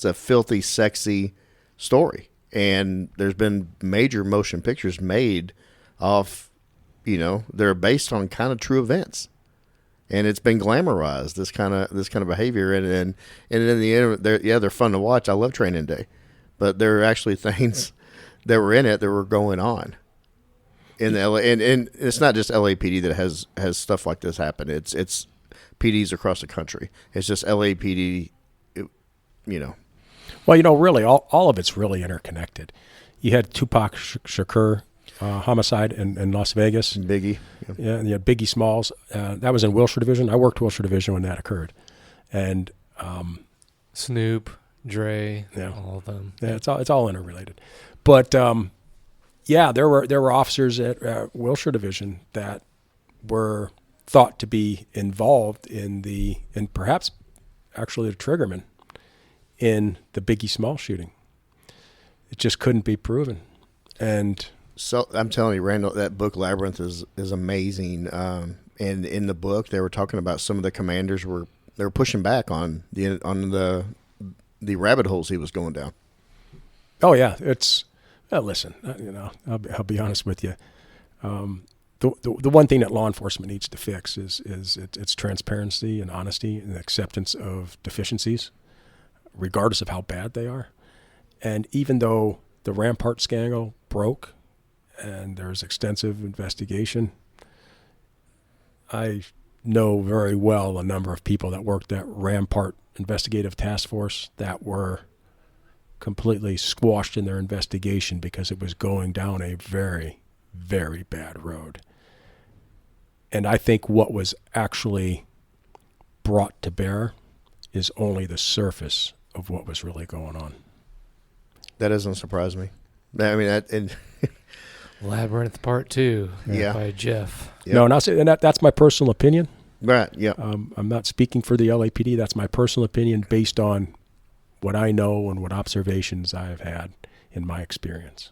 a filthy, sexy story, and there's been major motion pictures made off, they're based on kind of true events. And it's been glamorized, this kind of behavior, and in the end, they're fun to watch. I love Training Day, but there are actually things that were in it that were going on in the LA, and it's not just LAPD that has stuff like this happen. It's PDs across the country. It's just LAPD, Well, really, all of it's really interconnected. You had Tupac Shakur homicide in Las Vegas. Biggie. Yeah, and you had Biggie Smalls. That was in Wilshire Division. I worked Wilshire Division when that occurred. And Snoop, Dre, yeah, all of them. Yeah, it's all interrelated. But there were officers at Wilshire Division that were thought to be involved in perhaps actually the triggerman in the Biggie Small shooting. It just couldn't be proven. And so I'm telling you, Randall, that book Labyrinth is amazing. And in the book, they were talking about some of the commanders they were pushing back on the rabbit holes he was going down. Oh yeah, listen, I'll be honest with you. the one thing that law enforcement needs to fix is its transparency and honesty and acceptance of deficiencies, regardless of how bad they are. And even though the Rampart scandal broke and there's extensive investigation, I know very well a number of people that worked at Rampart Investigative Task Force that were completely squashed in their investigation because it was going down a very, very bad road. And I think what was actually brought to bear is only the surface of what was really going on. That doesn't surprise me. I mean, and Labyrinth Part 2 Yeah. by Jeff. Yep. No, and that's my personal opinion. right, yeah, I'm not speaking for the LAPD. That's my personal opinion based on what I know and what observations I have had in my experience.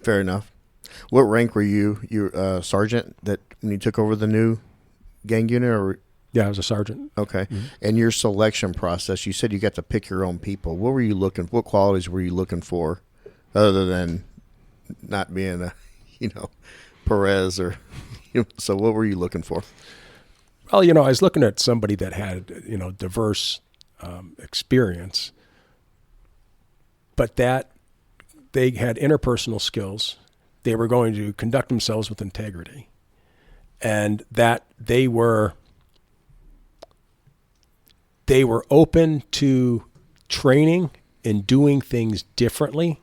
fair enough. What rank were you? You sergeant that when you took over the new gang unit, or Yeah, I was a sergeant. okay? And your selection process, you said you got to pick your own people. What were you looking? What qualities were you looking for, other than not being a, Perez or? So what were you looking for? Well, I was looking at somebody that had, diverse experience, but that they had interpersonal skills. They were going to conduct themselves with integrity, and that they were open to training and doing things differently,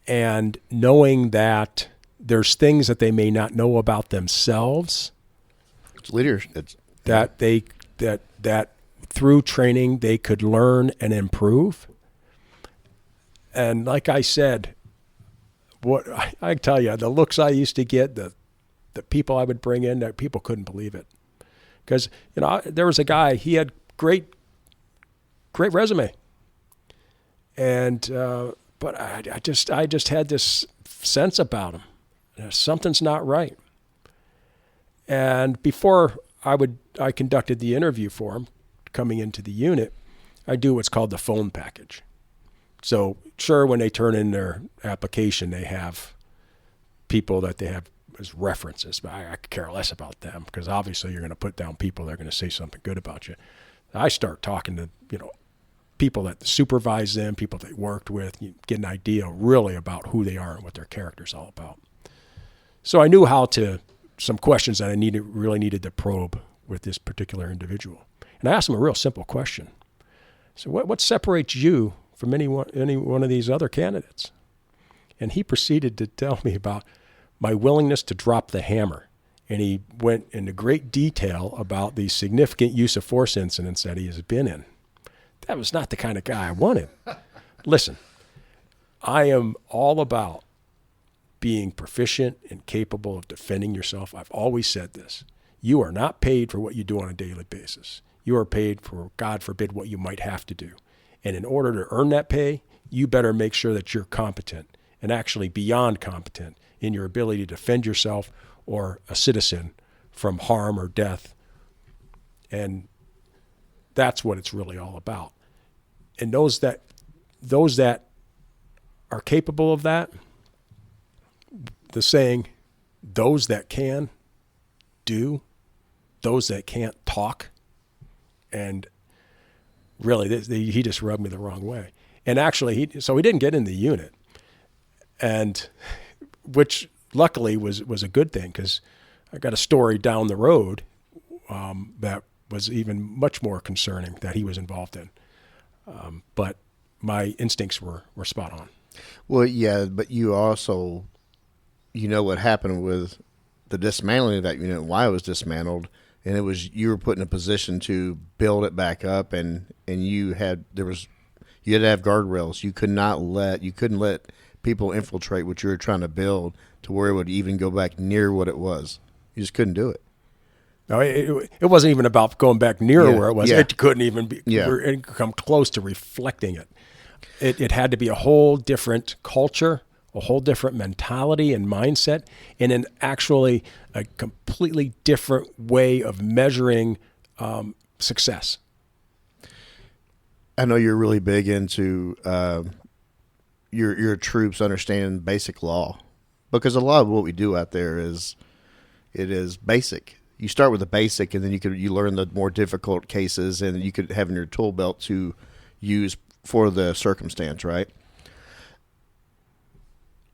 and knowing that there's things that they may not know about themselves It's leadership. that through training they could learn and improve. And like I said, what I tell you, the looks I used to get, the people I would bring in, that people couldn't believe it. Because there was a guy, he had great resume, and but I just had this sense about him. Something's not right. And before I conducted the interview for him, coming into the unit, I do what's called the phone package. So sure, when they turn in their application, they have people that they have as references, but I could care less about them, because obviously you're going to put down people that are going to say something good about you. I start talking to, people that supervise them, people they worked with. You get an idea really about who they are and what their character's all about. So I knew some questions that I really needed to probe with this particular individual. And I asked him a real simple question. So what separates you from any one of these other candidates? And he proceeded to tell me about my willingness to drop the hammer. And he went into great detail about the significant use of force incidents that he has been in. That was not the kind of guy I wanted. Listen, I am all about being proficient and capable of defending yourself. I've always said this. You are not paid for what you do on a daily basis. You are paid for, God forbid, what you might have to do. And in order to earn that pay, you better make sure that you're competent, and actually beyond competent, in your ability to defend yourself or a citizen from harm or death. And that's what it's really all about. And those that are capable of that, the saying, those that can do, those that can't talk. And really, he just rubbed me the wrong way. And actually, he didn't get in the unit, and which luckily was a good thing, because I got a story down the road that was even much more concerning that he was involved in. But my instincts were spot on. Well, yeah, but you also, what happened with the dismantling of that unit, why it was dismantled, and it was you were put in a position to build it back up, and you had to have guardrails. You couldn't let people infiltrate what you were trying to build to where it would even go back near what it was. You just couldn't do it. No, it wasn't even about going back near where it was. Yeah. It couldn't even come close to reflecting it. It had to be a whole different culture, a whole different mentality and mindset, and then actually a completely different way of measuring success. I know you're really big into your troops understanding basic law, because a lot of what we do out there is It is basic. You start with the basic, and then you learn the more difficult cases, and you could have in your tool belt to use for the circumstance, right?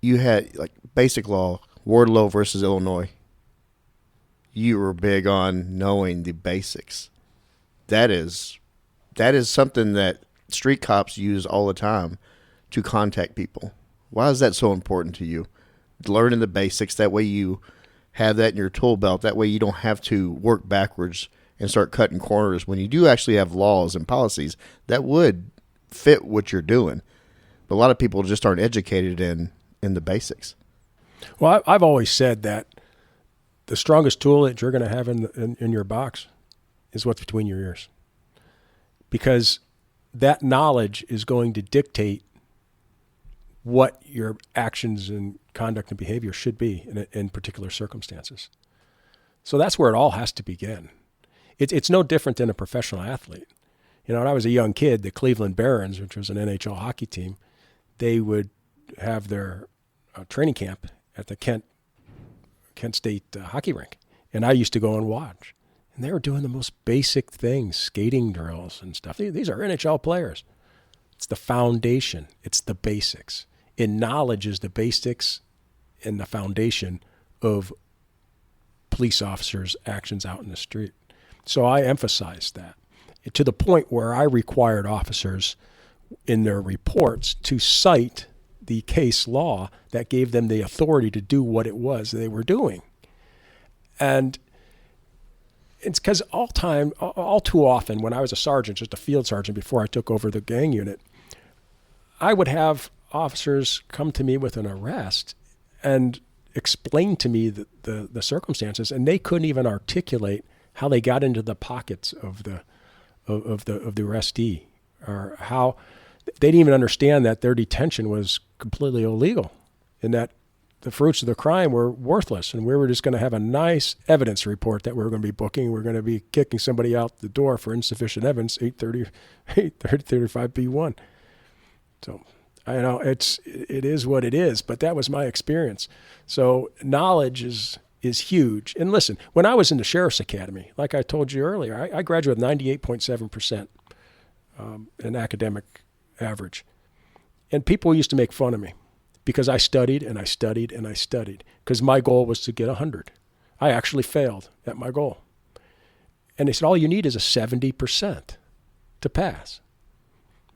You had like basic law, Wardlow versus Illinois. You were big on knowing the basics. That is something that street cops use all the time to contact people. Why is that so important to you? Learning the basics, that way you have that in your tool belt. That way you don't have to work backwards and start cutting corners when you do actually have laws and policies that would fit what you're doing. But a lot of people just aren't educated in the basics. Well, I've always said that the strongest tool that you're going to have in your box is what's between your ears, because that knowledge is going to dictate what your actions and conduct and behavior should be in particular circumstances. So that's where it all has to begin. It's no different than a professional athlete. You know, when I was a young kid, the Cleveland Barons, which was an NHL hockey team, they would have their training camp at the Kent State hockey rink. And I used to go and watch. And they were doing the most basic things, skating drills and stuff. These are NHL players. It's the foundation. It's the basics. And knowledge is the basics and the foundation of police officers' actions out in the street. So I emphasized that to the point where I required officers in their reports to cite the case law that gave them the authority to do what it was they were doing. And it's because all too often, when I was a sergeant, just a field sergeant before I took over the gang unit, I would have officers come to me with an arrest and explain to me the circumstances, and they couldn't even articulate how they got into the pockets of the arrestee, or how they didn't even understand that their detention was completely illegal and that the fruits of the crime were worthless, and we were just going to have a nice evidence report that we were going to be booking. We're going to be kicking somebody out the door for insufficient evidence, 835B1. So I know it is what it is, but that was my experience. So knowledge is huge. And listen, when I was in the Sheriff's Academy, like I told you earlier, I graduated with 98.7% in academic average. And people used to make fun of me because I studied and I studied and I studied, because my goal was to get 100. I actually failed at my goal. And they said, all you need is a 70% to pass.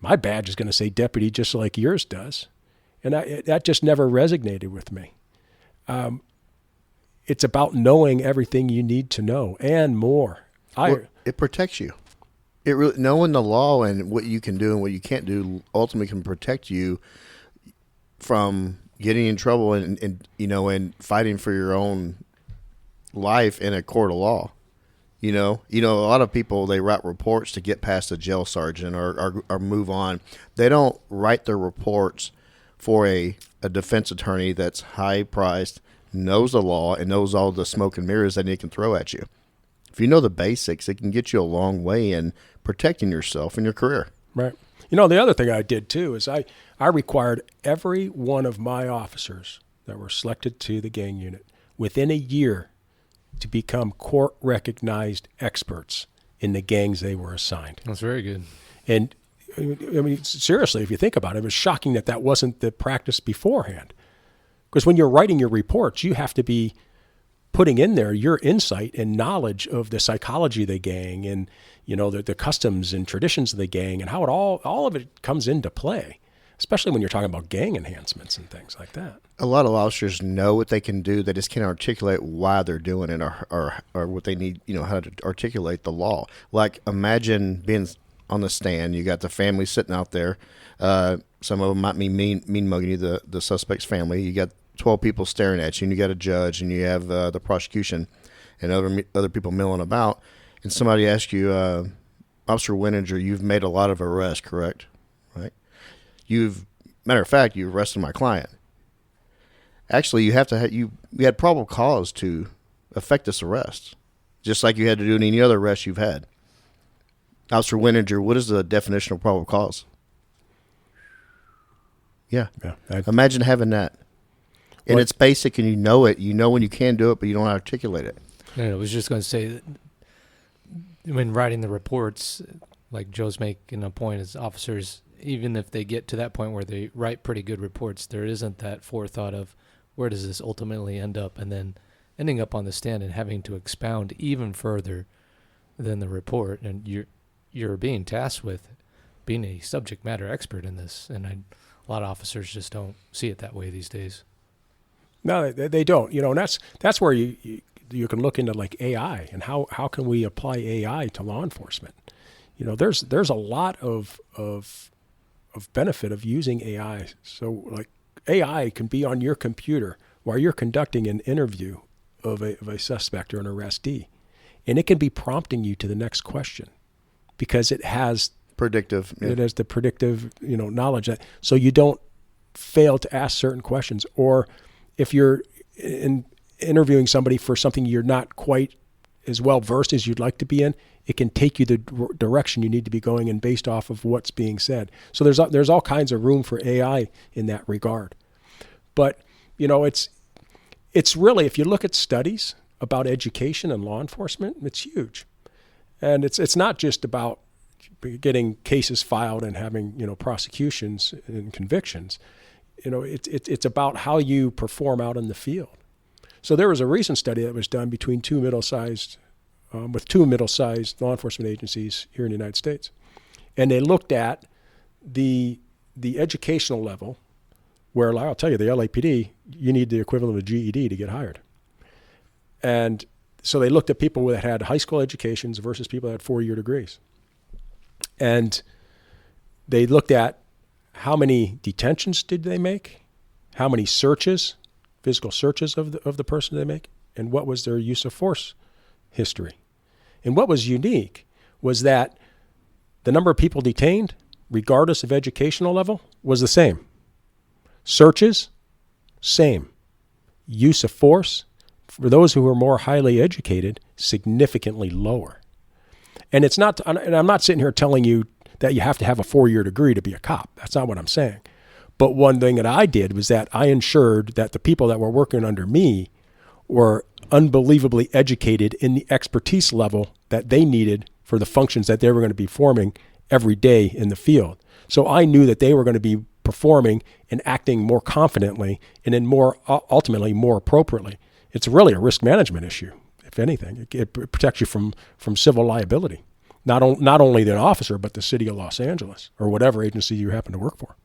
My badge is going to say deputy just like yours does. And that just never resonated with me. It's about knowing everything you need to know and more. It protects you. It really, knowing the law and what you can do and what you can't do ultimately can protect you from getting in trouble and fighting for your own life in a court of law. A lot of people, they write reports to get past a jail sergeant or move on. They don't write their reports for a defense attorney that's high priced, knows the law, and knows all the smoke and mirrors that he can throw at you. If you know the basics, it can get you a long way in protecting yourself and your career. Right. The other thing I did too is I required every one of my officers that were selected to the gang unit within a year to become court-recognized experts in the gangs they were assigned. That's very good. And I mean, seriously, if you think about it, it was shocking that wasn't the practice beforehand. Because when you're writing your reports, you have to be putting in there your insight and knowledge of the psychology of the gang and, the customs and traditions of the gang and how it all of it comes into play, especially when you're talking about gang enhancements and things like that. A lot of officers know what they can do. They just can't articulate why they're doing it or what they need, how to articulate the law. Like, imagine being on the stand. You got the family sitting out there. Some of them might be mean mugging you, the suspect's family. You got 12 people staring at you, and you got a judge, and you have the prosecution and other people milling about. And somebody asks you, Officer Wenninger, you've made a lot of arrests, correct? Right? Matter of fact, you arrested my client. Actually, you had probable cause to effect this arrest, just like you had to do in any other arrest you've had. Officer Wenninger, what is the definition of probable cause? Yeah. Imagine having that. And it's basic, and you know it. You know when you can do it, but you don't articulate it. I was just going to say that when writing the reports, like Joe's making a point, is officers, even if they get to that point where they write pretty good reports, there isn't that forethought of where does this ultimately end up, and then ending up on the stand and having to expound even further than the report. And you're being tasked with being a subject matter expert in this, and a lot of officers just don't see it that way these days. No, they don't. You know, and that's where you can look into like AI and how can we apply AI to law enforcement. You know, there's a lot of benefit of using AI. So like AI can be on your computer while you're conducting an interview of a suspect or an arrestee, and it can be prompting you to the next question because it has predictive. Yeah. It has the predictive, knowledge that so you don't fail to ask certain questions. Or if you're interviewing somebody for something you're not quite as well versed as you'd like to be in, it can take you the direction you need to be going in based off of what's being said. So there's all kinds of room for AI in that regard. But it's really, if you look at studies about education and law enforcement, it's huge. And it's not just about getting cases filed and having prosecutions and convictions. It's about how you perform out in the field. So there was a recent study that was done between two middle-sized law enforcement agencies here in the United States, and they looked at the educational level. Where I'll tell you, the LAPD, you need the equivalent of a GED to get hired. And so they looked at people that had high school educations versus people that had 4-year degrees. And they looked at how many detentions did they make, how many searches, physical searches of the person they make, and what was their use of force history. And what was unique was that the number of people detained, regardless of educational level, was the same. Searches, same. Use of force, for those who were more highly educated, significantly lower. And it's not, and I'm not sitting here telling you that you have to have a 4-year degree to be a cop. That's not what I'm saying. But one thing that I did was that I ensured that the people that were working under me were unbelievably educated in the expertise level that they needed for the functions that they were going to be performing every day in the field. So I knew that they were going to be performing and acting more confidently and then ultimately more appropriately. It's really a risk management issue, if anything. It protects you from civil liability, not only the officer, but the city of Los Angeles or whatever agency you happen to work for.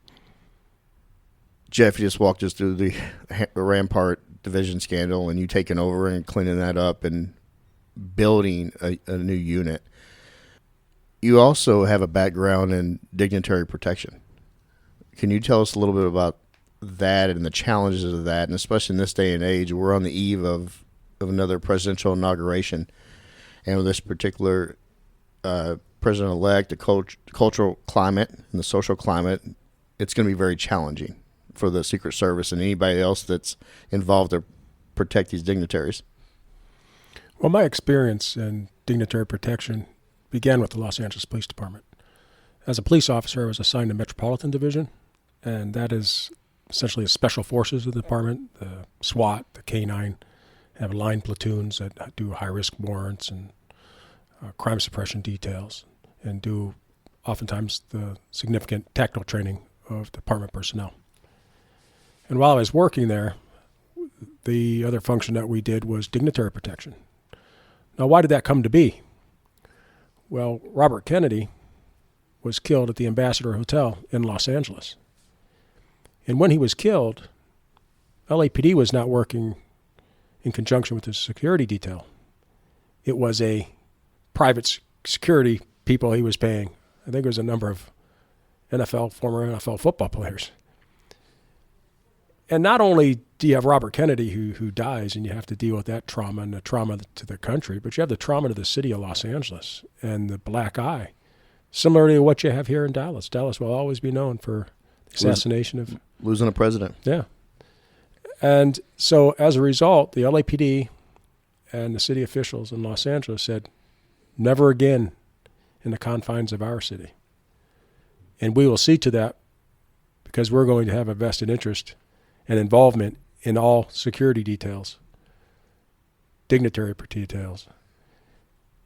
Jeff, you just walked us through the Rampart division scandal and you taking over and cleaning that up and building a new unit. You also have a background in dignitary protection. Can you tell us a little bit about that and the challenges of that, and especially in this day and age, we're on the eve of another presidential inauguration, and with this particular president-elect, the cultural climate and the social climate, it's going to be very challenging for the Secret Service and anybody else that's involved to protect these dignitaries. Well, my experience in dignitary protection began with the Los Angeles Police Department. As a police officer, I was assigned to Metropolitan Division, and that is essentially a special forces of the department, the SWAT, the K-9, have line platoons that do high-risk warrants and crime suppression details, and do oftentimes the significant tactical training of department personnel. And while I was working there, the other function that we did was dignitary protection. Now, why did that come to be? Well, Robert Kennedy was killed at the Ambassador Hotel in Los Angeles. And when he was killed, LAPD was not working in conjunction with the security detail. It was a private security people he was paying. I think it was a number of former NFL football players. And not only do you have Robert Kennedy who dies and you have to deal with that trauma and the trauma to the country, but you have the trauma to the city of Los Angeles and the black eye, similar to what you have here in Dallas. Dallas will always be known for the assassination of... Losing a president. Yeah. And so as a result, the LAPD and the city officials in Los Angeles said, never again in the confines of our city. And we will see to that because we're going to have a vested interest and involvement in all security details, dignitary details.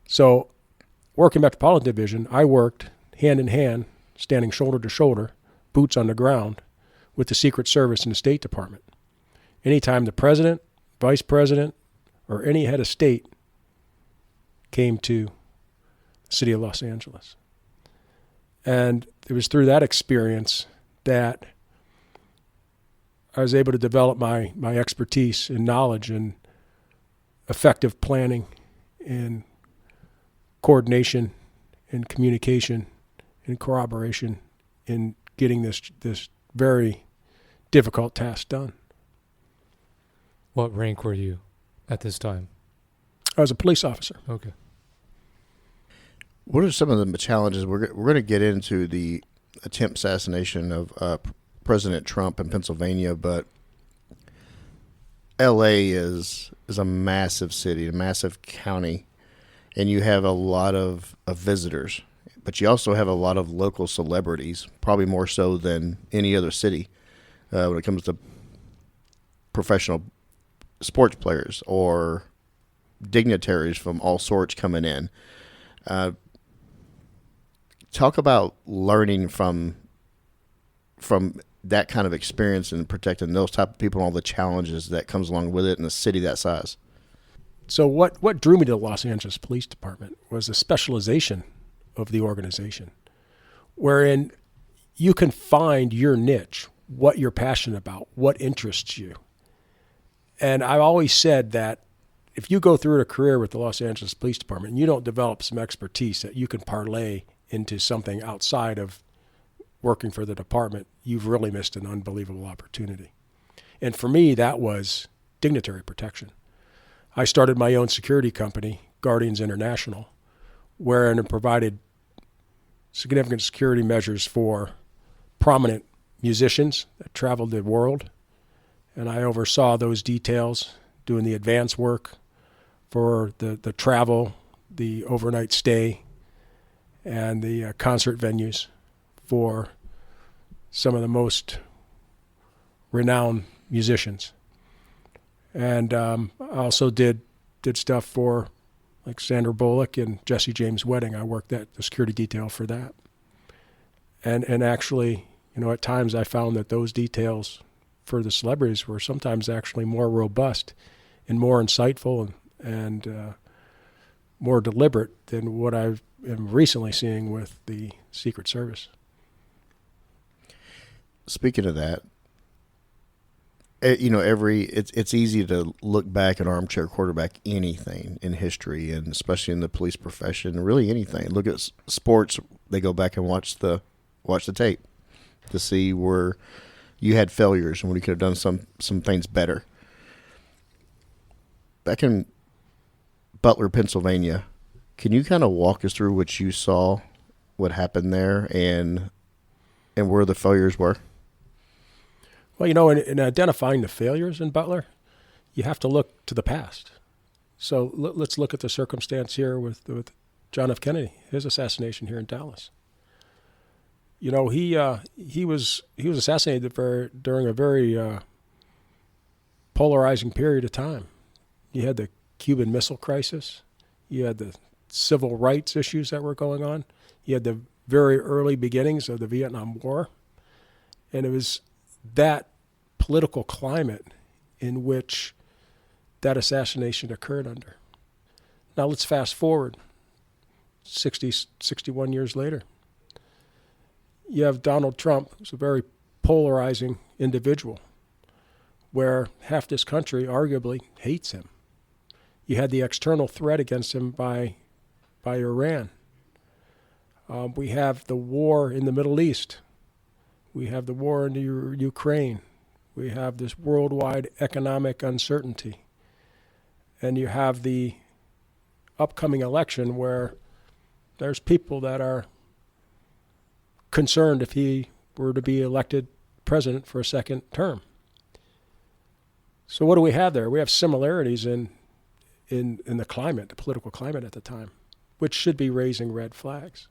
So, working Metropolitan Division, I worked hand in hand, standing shoulder to shoulder, boots on the ground, with the Secret Service and the State Department. Anytime the president, vice president, or any head of state came to the city of Los Angeles. And it was through that experience that I was able to develop my expertise and knowledge and effective planning and coordination and communication and corroboration in getting this very difficult task done. What rank were you at this time? I was a police officer. Okay. What are some of the challenges? We're going to get into the attempt assassination of President Trump in Pennsylvania, but L.A. is a massive city, a massive county, and you have a lot of visitors, but you also have a lot of local celebrities, probably more so than any other city when it comes to professional sports players or dignitaries from all sorts coming in. Talk about learning from that kind of experience and protecting those type of people and all the challenges that comes along with it in a city that size. So what drew me to the Los Angeles Police Department was the specialization of the organization, wherein you can find your niche, what you're passionate about, what interests you. And I've always said that if you go through a career with the Los Angeles Police Department and you don't develop some expertise that you can parlay into something outside of working for the department, you've really missed an unbelievable opportunity. And for me, that was dignitary protection. I started my own security company, Guardians International, wherein it provided significant security measures for prominent musicians that traveled the world. And I oversaw those details, doing the advance work for the travel, the overnight stay, and the concert venues for some of the most renowned musicians. And I also did stuff for like Sandra Bullock and Jesse James' wedding. I worked the security detail for that. And actually, at times I found that those details for the celebrities were sometimes actually more robust and more insightful and more deliberate than what I am recently seeing with the Secret Service. Speaking of that, it's easy to look back and armchair quarterback anything in history, and especially in the police profession, really anything. Look at sports; they go back and watch the tape to see where you had failures and when you could have done some things better. Back in Butler, Pennsylvania, can you kind of walk us through what you saw, what happened there, and where the failures were? Well, in identifying the failures in Butler, you have to look to the past. So let's look at the circumstance here with John F. Kennedy, his assassination here in Dallas. He was assassinated during a very polarizing period of time. You had the Cuban Missile Crisis. You had the civil rights issues that were going on. You had the very early beginnings of the Vietnam War. And it was that political climate in which that assassination occurred under. Now let's fast forward 61 years later. You have Donald Trump, who's a very polarizing individual, where half this country arguably hates him. You had the external threat against him by Iran. We have the war in the Middle East. We have the war in Ukraine. We have this worldwide economic uncertainty. And you have the upcoming election where there's people that are concerned if he were to be elected president for a second term. So what do we have there? We have similarities in the climate, the political climate at the time, which should be raising red flags.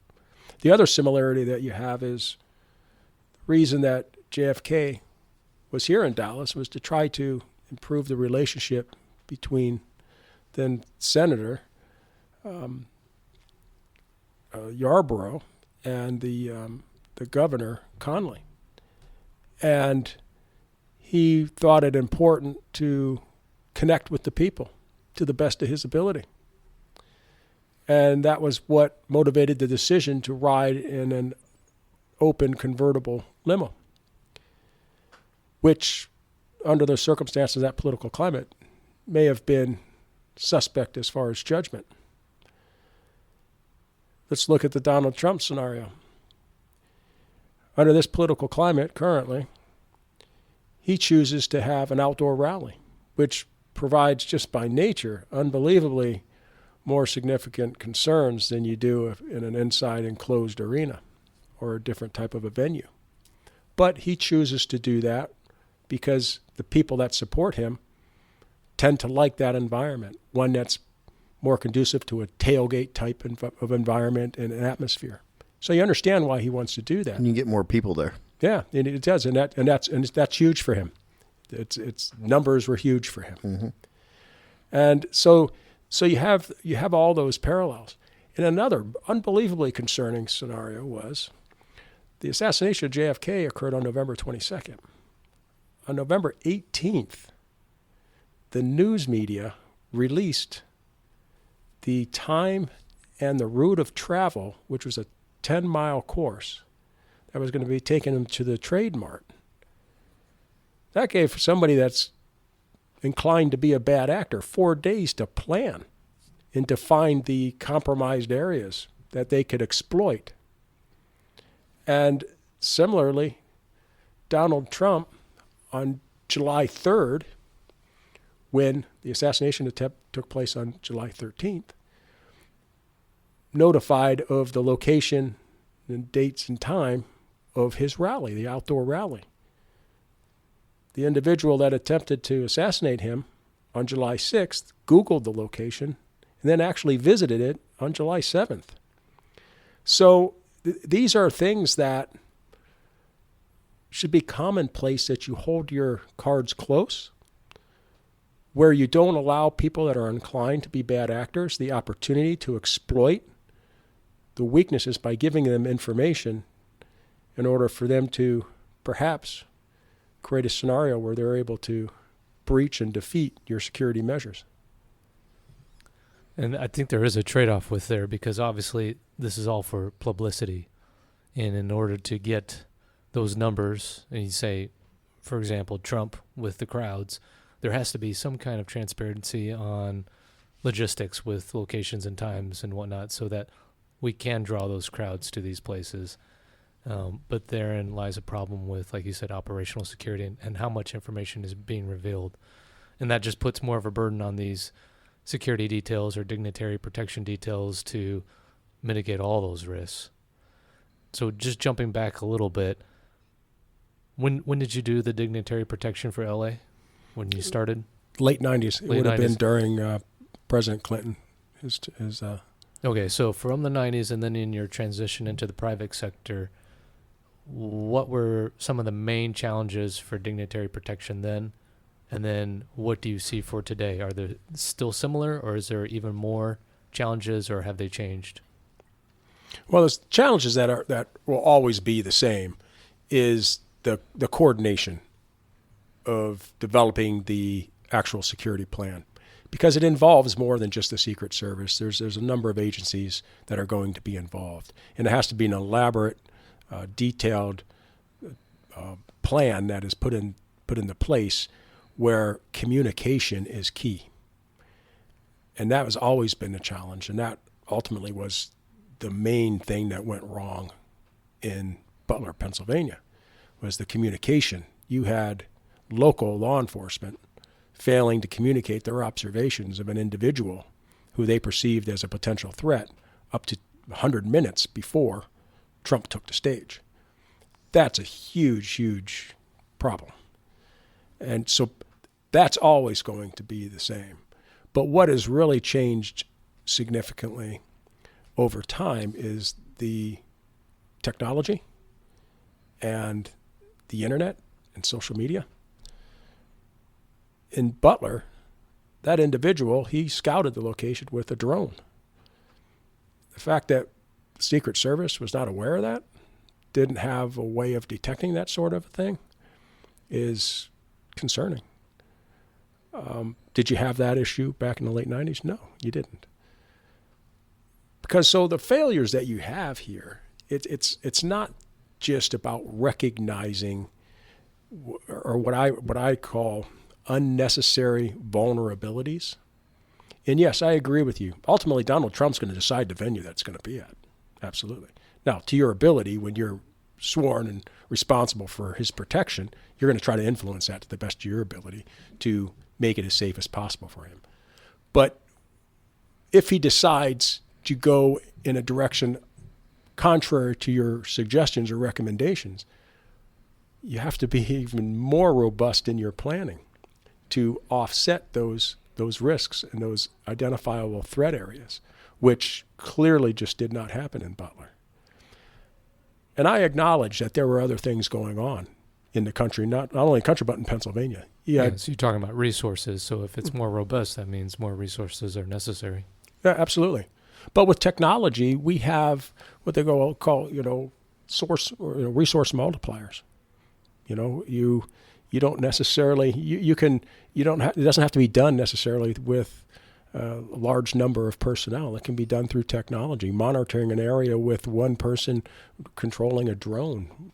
The other similarity that you have is the reason that JFK was here in Dallas was to try to improve the relationship between then Senator Yarborough and the governor Conley. And he thought it important to connect with the people to the best of his ability. And that was what motivated the decision to ride in an open convertible limo, which, under the circumstances of that political climate, may have been suspect as far as judgment. Let's look at the Donald Trump scenario. Under this political climate currently, he chooses to have an outdoor rally, which provides just by nature unbelievably more significant concerns than you do in an inside enclosed arena or a different type of a venue. But he chooses to do that because the people that support him tend to like that environment, one that's more conducive to a tailgate type of environment and an atmosphere. So you understand why he wants to do that. And you get more people there. Yeah, and it does, and that's huge for him. Its numbers were huge for him, Mm-hmm. and so you have all those parallels. And another unbelievably concerning scenario was the assassination of JFK occurred on November 22nd. On November 18th, the news media released the time and the route of travel, which was a 10-mile course that was going to be taken him to the Trade Mart. That gave somebody that's inclined to be a bad actor 4 days to plan and to find the compromised areas that they could exploit. And similarly, Donald Trump, on July 3rd, when the assassination attempt took place on July 13th, notified of the location and dates and time of his rally, the outdoor rally. The individual that attempted to assassinate him on July 6th Googled the location and then actually visited it on July 7th. So these are things that should be commonplace, that you hold your cards close, where you don't allow people that are inclined to be bad actors the opportunity to exploit the weaknesses by giving them information in order for them to perhaps create a scenario where they're able to breach and defeat your security measures. And I think there is a trade-off with there, because obviously this is all for publicity. And in order to get those numbers, and you say, for example, Trump with the crowds, there has to be some kind of transparency on logistics with locations and times and whatnot, so that we can draw those crowds to these places. But therein lies a problem with, like you said, operational security and how much information is being revealed. And that just puts more of a burden on these security details or dignitary protection details to mitigate all those risks. So just jumping back a little bit, when did you do the dignitary protection for LA? When you started? Late 90s. It Late would have 90s. been during President Clinton. Okay, so from the 90s and then in your transition into the private sector, what were some of the main challenges for dignitary protection then? And then what do you see for today? Are they still similar, or is there even more challenges, or have they changed? Well, there's challenges that will always be the same is the coordination of developing the actual security plan, because it involves more than just the Secret Service. There's a number of agencies that are going to be involved, and it has to be an elaborate, detailed plan that is put into place where communication is key. And that has always been a challenge, and that ultimately was the main thing that went wrong in Butler, Pennsylvania, was the communication. You had local law enforcement failing to communicate their observations of an individual who they perceived as a potential threat up to 100 minutes before Trump took the stage. That's a huge, huge problem. And so that's always going to be the same. But what has really changed significantly over time is the technology and the internet and social media. in Butler, that individual, he scouted the location with a drone. The fact that the Secret Service was not aware of that, didn't have a way of detecting that sort of thing, is concerning. Did you have that issue back in the late 90s? No, you didn't. Because so the failures that you have here, it's not just about recognizing or what I call unnecessary vulnerabilities. And yes, I agree with you. Ultimately, Donald Trump's going to decide the venue that's going to be at. Absolutely. Now, to your ability, when you're sworn and responsible for his protection, you're going to try to influence that to the best of your ability to make it as safe as possible for him. But if he decides to go in a direction contrary to your suggestions or recommendations, you have to be even more robust in your planning to offset those risks and those identifiable threat areas, which clearly just did not happen in Butler. And I acknowledge that there were other things going on in the country, not only in the country, but in Pennsylvania. Yeah, so you're talking about resources. So if it's more robust, that means more resources are necessary. Yeah, absolutely. But with technology, we have what they call source or resource multipliers. You don't necessarily it doesn't have to be done necessarily with a large number of personnel. It can be done through technology, monitoring an area with one person controlling a drone,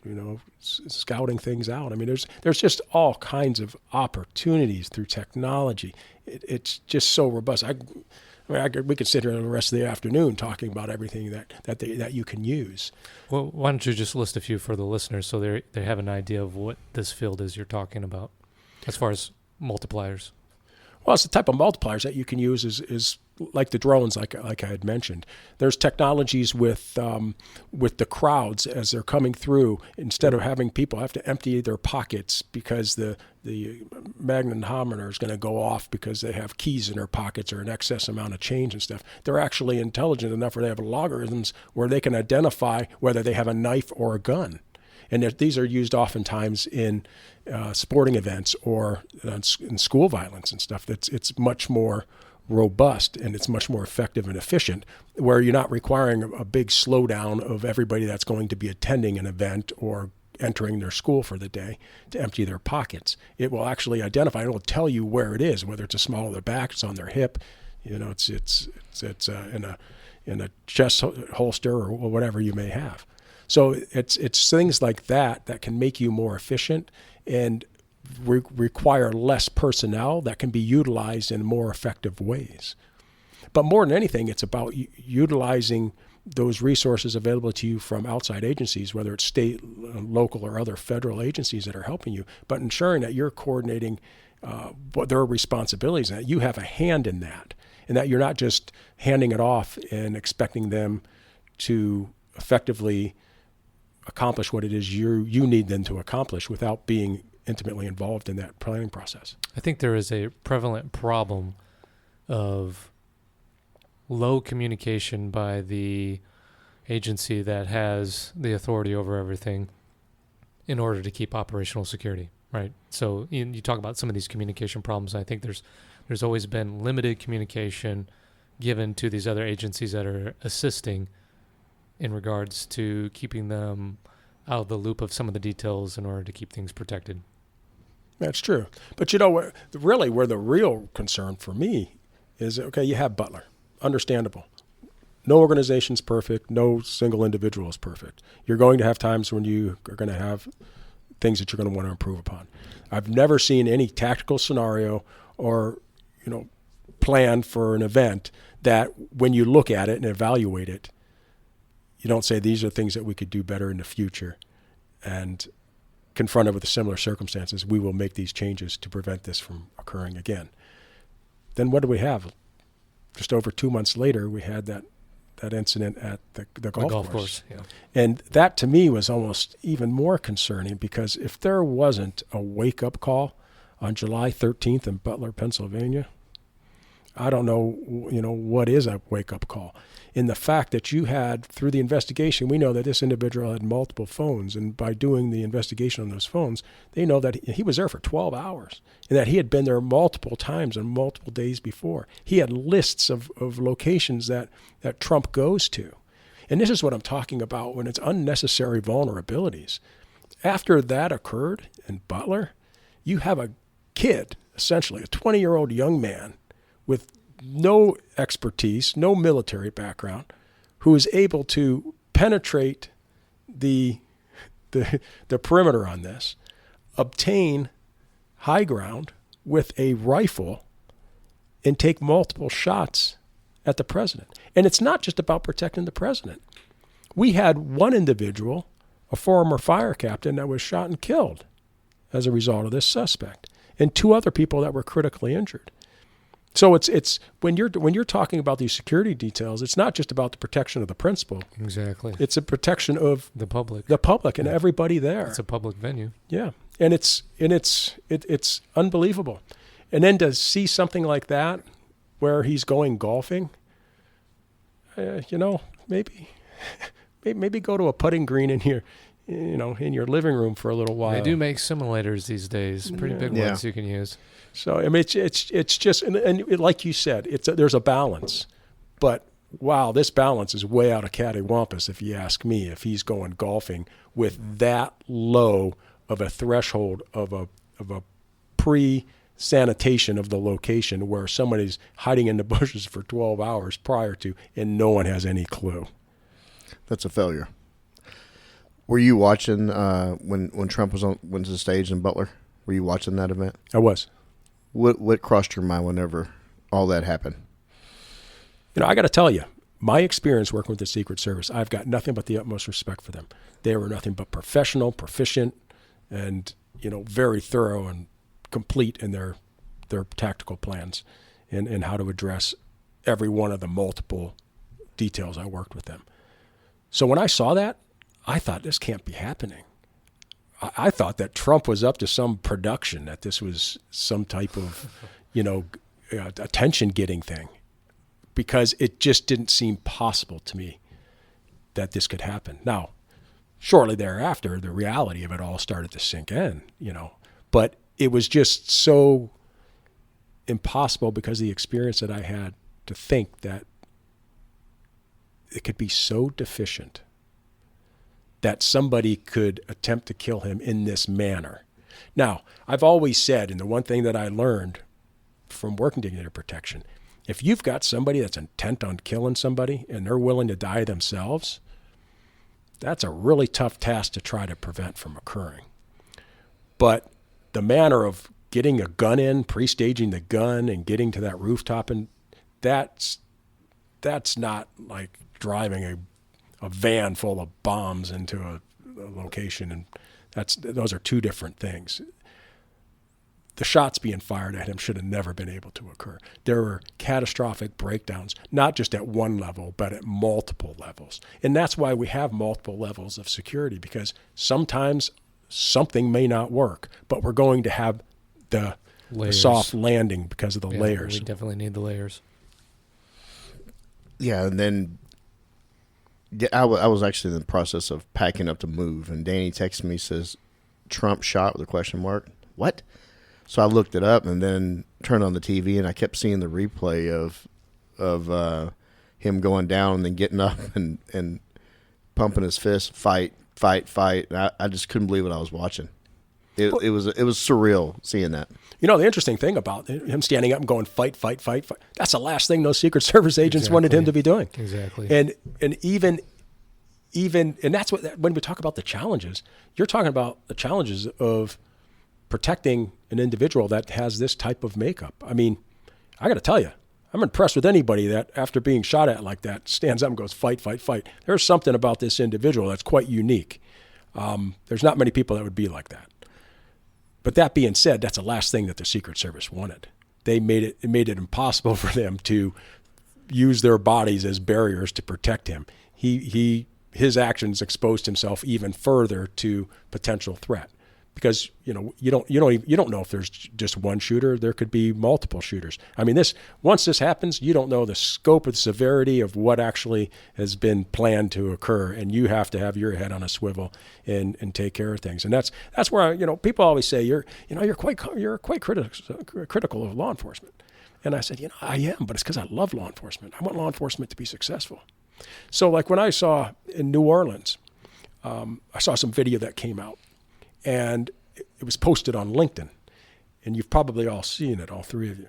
scouting things out. I mean, there's just all kinds of opportunities through technology. It's just so robust. We could sit here the rest of the afternoon talking about everything that you can use. Well, why don't you just list a few for the listeners so they have an idea of what this field is you're talking about as far as multipliers? Well, it's the type of multipliers that you can use is like the drones, like I had mentioned. There's technologies with the crowds as they're coming through. Instead of having people have to empty their pockets because the magnetometer is going to go off because they have keys in their pockets or an excess amount of change and stuff. They're actually intelligent enough where they have logarithms where they can identify whether they have a knife or a gun. And these are used oftentimes in sporting events or in school violence and stuff. It's much more robust and it's much more effective and efficient, where you're not requiring a big slowdown of everybody that's going to be attending an event or entering their school for the day to empty their pockets. It will actually identify. It will tell you where it is, whether it's a small of their back, it's on their hip, it's in a chest holster or whatever you may have. So it's things like that can make you more efficient and require less personnel that can be utilized in more effective ways. But more than anything, it's about utilizing those resources available to you from outside agencies, whether it's state, local, or other federal agencies that are helping you, but ensuring that you're coordinating what their responsibilities and that you have a hand in that, and that you're not just handing it off and expecting them to effectively accomplish what it is you need them to accomplish without being intimately involved in that planning process. I think there is a prevalent problem of low communication by the agency that has the authority over everything in order to keep operational security, right? So you talk about some of these communication problems. I think there's always been limited communication given to these other agencies that are assisting in regards to keeping them out of the loop of some of the details in order to keep things protected. That's true. But where the real concern for me is, okay, you have Butler. Understandable. No organization's perfect. No single individual is perfect. You're going to have times when you are going to have things that you're going to want to improve upon. I've never seen any tactical scenario or, plan for an event that when you look at it and evaluate it, you don't say these are things that we could do better in the future, and confronted with the similar circumstances, we will make these changes to prevent this from occurring again. Then what do we have? Just over 2 months later, we had that incident at the golf course. Yeah. And that to me was almost even more concerning, because if there wasn't a wake-up call on July 13th in Butler, Pennsylvania, I don't know, what is a wake-up call. in the fact that you had, through the investigation, we know that this individual had multiple phones, and by doing the investigation on those phones, they know that he was there for 12 hours and that he had been there multiple times and multiple days before. He had lists of locations that Trump goes to. And this is what I'm talking about when it's unnecessary vulnerabilities. After that occurred in Butler, you have a kid, essentially a 20-year-old young man with no expertise, no military background, who is able to penetrate the perimeter on this, obtain high ground with a rifle, and take multiple shots at the president. And it's not just about protecting the president. We had one individual, a former fire captain, that was shot and killed as a result of this suspect, and 2 other people that were critically injured. So it's when you're talking about these security details, it's not just about the protection of the principal. Exactly. It's a protection of the public. And everybody there. It's a public venue. Yeah. And it's unbelievable. And then to see something like that where he's going golfing, maybe go to a putting green in your living room for a little while. They do make simulators these days, pretty big ones you can use. So I mean, it's just and like you said, there's a balance, but wow, this balance is way out of cattywampus if you ask me. If he's going golfing with that low of a threshold of a pre-sanitation of the location where somebody's hiding in the bushes for 12 hours prior to, and no one has any clue. That's a failure. Were you watching when Trump went to the stage in Butler? Were you watching that event? I was. What crossed your mind whenever all that happened? I got to tell you, my experience working with the Secret Service, I've got nothing but the utmost respect for them. They were nothing but professional, proficient, and very thorough and complete in their tactical plans and how to address every one of the multiple details I worked with them. So when I saw that, I thought this can't be happening. I thought that Trump was up to some production, that this was some type of, attention-getting thing, because it just didn't seem possible to me that this could happen. Now, shortly thereafter, the reality of it all started to sink in, but it was just so impossible because of the experience that I had to think that it could be so deficient that somebody could attempt to kill him in this manner. Now, I've always said, and the one thing that I learned from working together protection, if you've got somebody that's intent on killing somebody and they're willing to die themselves, that's a really tough task to try to prevent from occurring. But the manner of getting a gun in, pre-staging the gun and getting to that rooftop, and that's not like driving a van full of bombs into a location, and those are 2 different things. The shots being fired at him should have never been able to occur. There were catastrophic breakdowns, not just at one level, but at multiple levels. And that's why we have multiple levels of security, because sometimes something may not work, but we're going to have the soft landing because of the layers. We definitely need the layers. Yeah, and then I was actually in the process of packing up to move, and Danny texted me, says, Trump shot with a question mark. What? So I looked it up and then turned on the TV, and I kept seeing the replay of him going down and then getting up and pumping his fist, fight. And I just couldn't believe what I was watching. It was surreal seeing that. The interesting thing about him standing up and going fight, that's the last thing those Secret Service agents wanted him to be doing. Exactly. And even and that's what, when we talk about the challenges, you're talking about the challenges of protecting an individual that has this type of makeup. I mean, I got to tell you, I'm impressed with anybody that after being shot at like that stands up and goes fight. There's something about this individual that's quite unique. There's not many people that would be like that. But that being said, that's the last thing that the Secret Service wanted. It made it impossible for them to use their bodies as barriers to protect him. His actions exposed himself even further to potential threat. because you don't know if there's just one shooter. There could be multiple shooters. I mean, once this happens, you don't know the scope or the severity of what actually has been planned to occur, and you have to have your head on a swivel and take care of things. And that's where people always say you're quite critical of law enforcement. And I said, I am, but it's because I love law enforcement. I want law enforcement to be successful. So like when I saw in New Orleans, I saw some video that came out, and it was posted on LinkedIn. And you've probably all seen it, all three of you,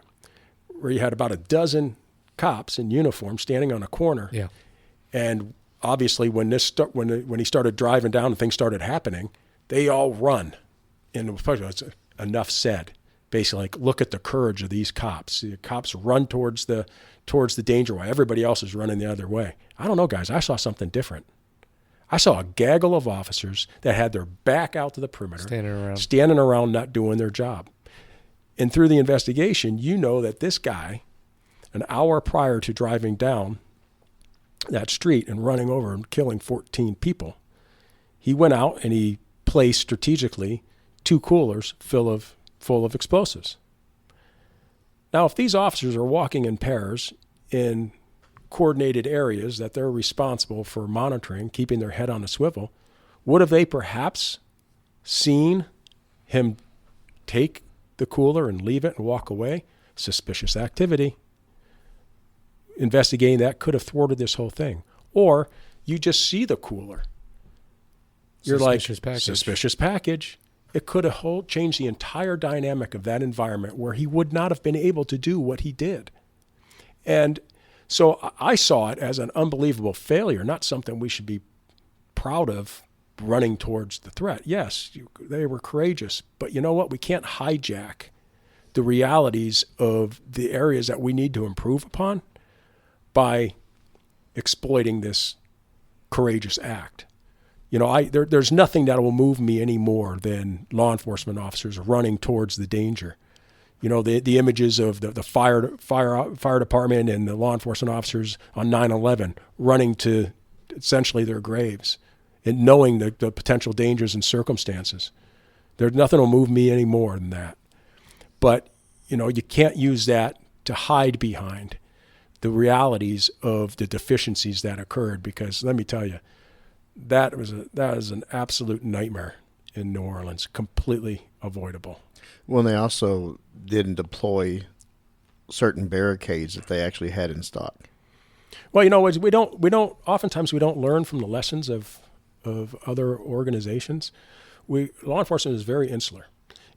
where you had about a dozen cops in uniform standing on a corner. Yeah. And obviously when he started driving down and things started happening, they all run. And it's enough said. Basically, like, look at the courage of these cops. The cops run towards the danger while everybody else is running the other way. I don't know, guys. I saw something different. I saw a gaggle of officers that had their back out to the perimeter, standing around not doing their job. And through the investigation, you know that this guy, an hour prior to driving down that street and running over and killing 14 people, he went out and he placed strategically 2 coolers full of explosives. Now, if these officers are walking in pairs in coordinated areas that they're responsible for monitoring, keeping their head on a swivel, would have they perhaps seen him take the cooler and leave it and walk away? Suspicious activity. Investigating that could have thwarted this whole thing. Or you just see the cooler. You're suspicious package. It could have changed the entire dynamic of that environment where he would not have been able to do what he did. And so I saw it as an unbelievable failure, not something we should be proud of running towards the threat. Yes, they were courageous, but you know what? We can't hijack the realities of the areas that we need to improve upon by exploiting this courageous act. There's nothing that will move me any more than law enforcement officers running towards the danger. The images of the fire department and the law enforcement officers on 9/11 running to essentially their graves and knowing the potential dangers and circumstances. There's nothing will move me any more than that. But, you can't use that to hide behind the realities of the deficiencies that occurred, because let me tell you, that was an absolute nightmare in New Orleans, completely avoidable. Well, they also didn't deploy certain barricades that they actually had in stock. Well, oftentimes we don't learn from the lessons of other organizations. Law enforcement is very insular.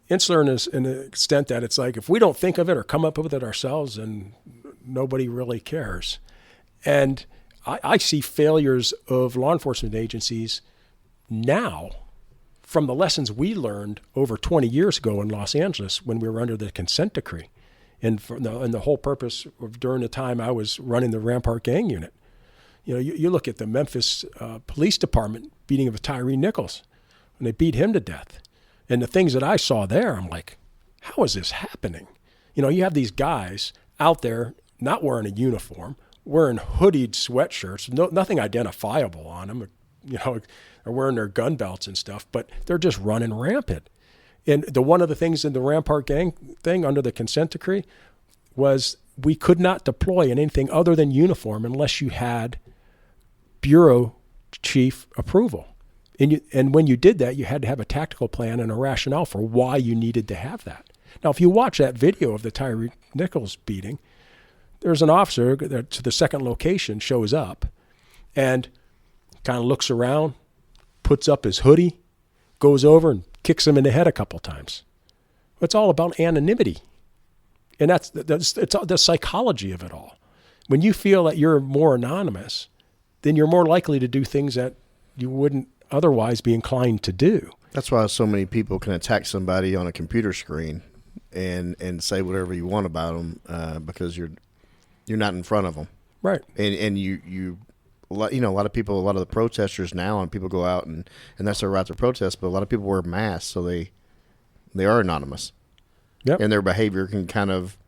Insular in the extent that it's like, if we don't think of it or come up with it ourselves, then nobody really cares. And I see failures of law enforcement agencies now from the lessons we learned over 20 years ago in Los Angeles when we were under the consent decree, and the whole purpose of during the time I was running the Rampart Gang Unit. You look at the Memphis Police Department beating of Tyree Nichols, when they beat him to death, and the things that I saw there, I'm like, how is this happening? You have these guys out there not wearing a uniform, wearing hoodied sweatshirts, nothing identifiable on them. They're wearing their gun belts and stuff, but they're just running rampant. And one of the things in the Rampart Gang thing under the consent decree was we could not deploy in anything other than uniform unless you had bureau chief approval. And when you did that, you had to have a tactical plan and a rationale for why you needed to have that. Now, if you watch that video of the Tyree Nichols beating, there's an officer that to the second location shows up and kind of looks around, puts up his hoodie, goes over and kicks him in the head a couple times. It's all about anonymity. And it's the psychology of it all. When you feel that you're more anonymous, then you're more likely to do things that you wouldn't otherwise be inclined to do. That's why so many people can attack somebody on a computer screen and say whatever you want about them because you're not in front of them. Right. And a lot of people, a lot of the protesters now, and people go out and that's their right to protest, but a lot of people wear masks, so they are anonymous. Yep. And their behavior can kind of,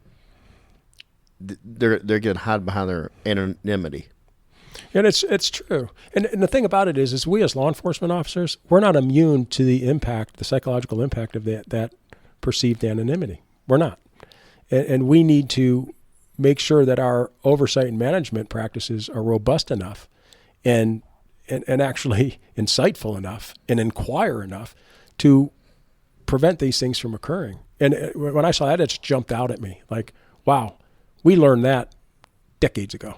they're getting hide behind their anonymity. And it's true. And the thing about it is we as law enforcement officers, we're not immune to the psychological impact of that perceived anonymity. We're not. And we need to make sure that our oversight and management practices are robust enough and actually insightful enough and inquire enough to prevent these things from occurring. And when I saw that, it just jumped out at me. Like, wow, we learned that decades ago.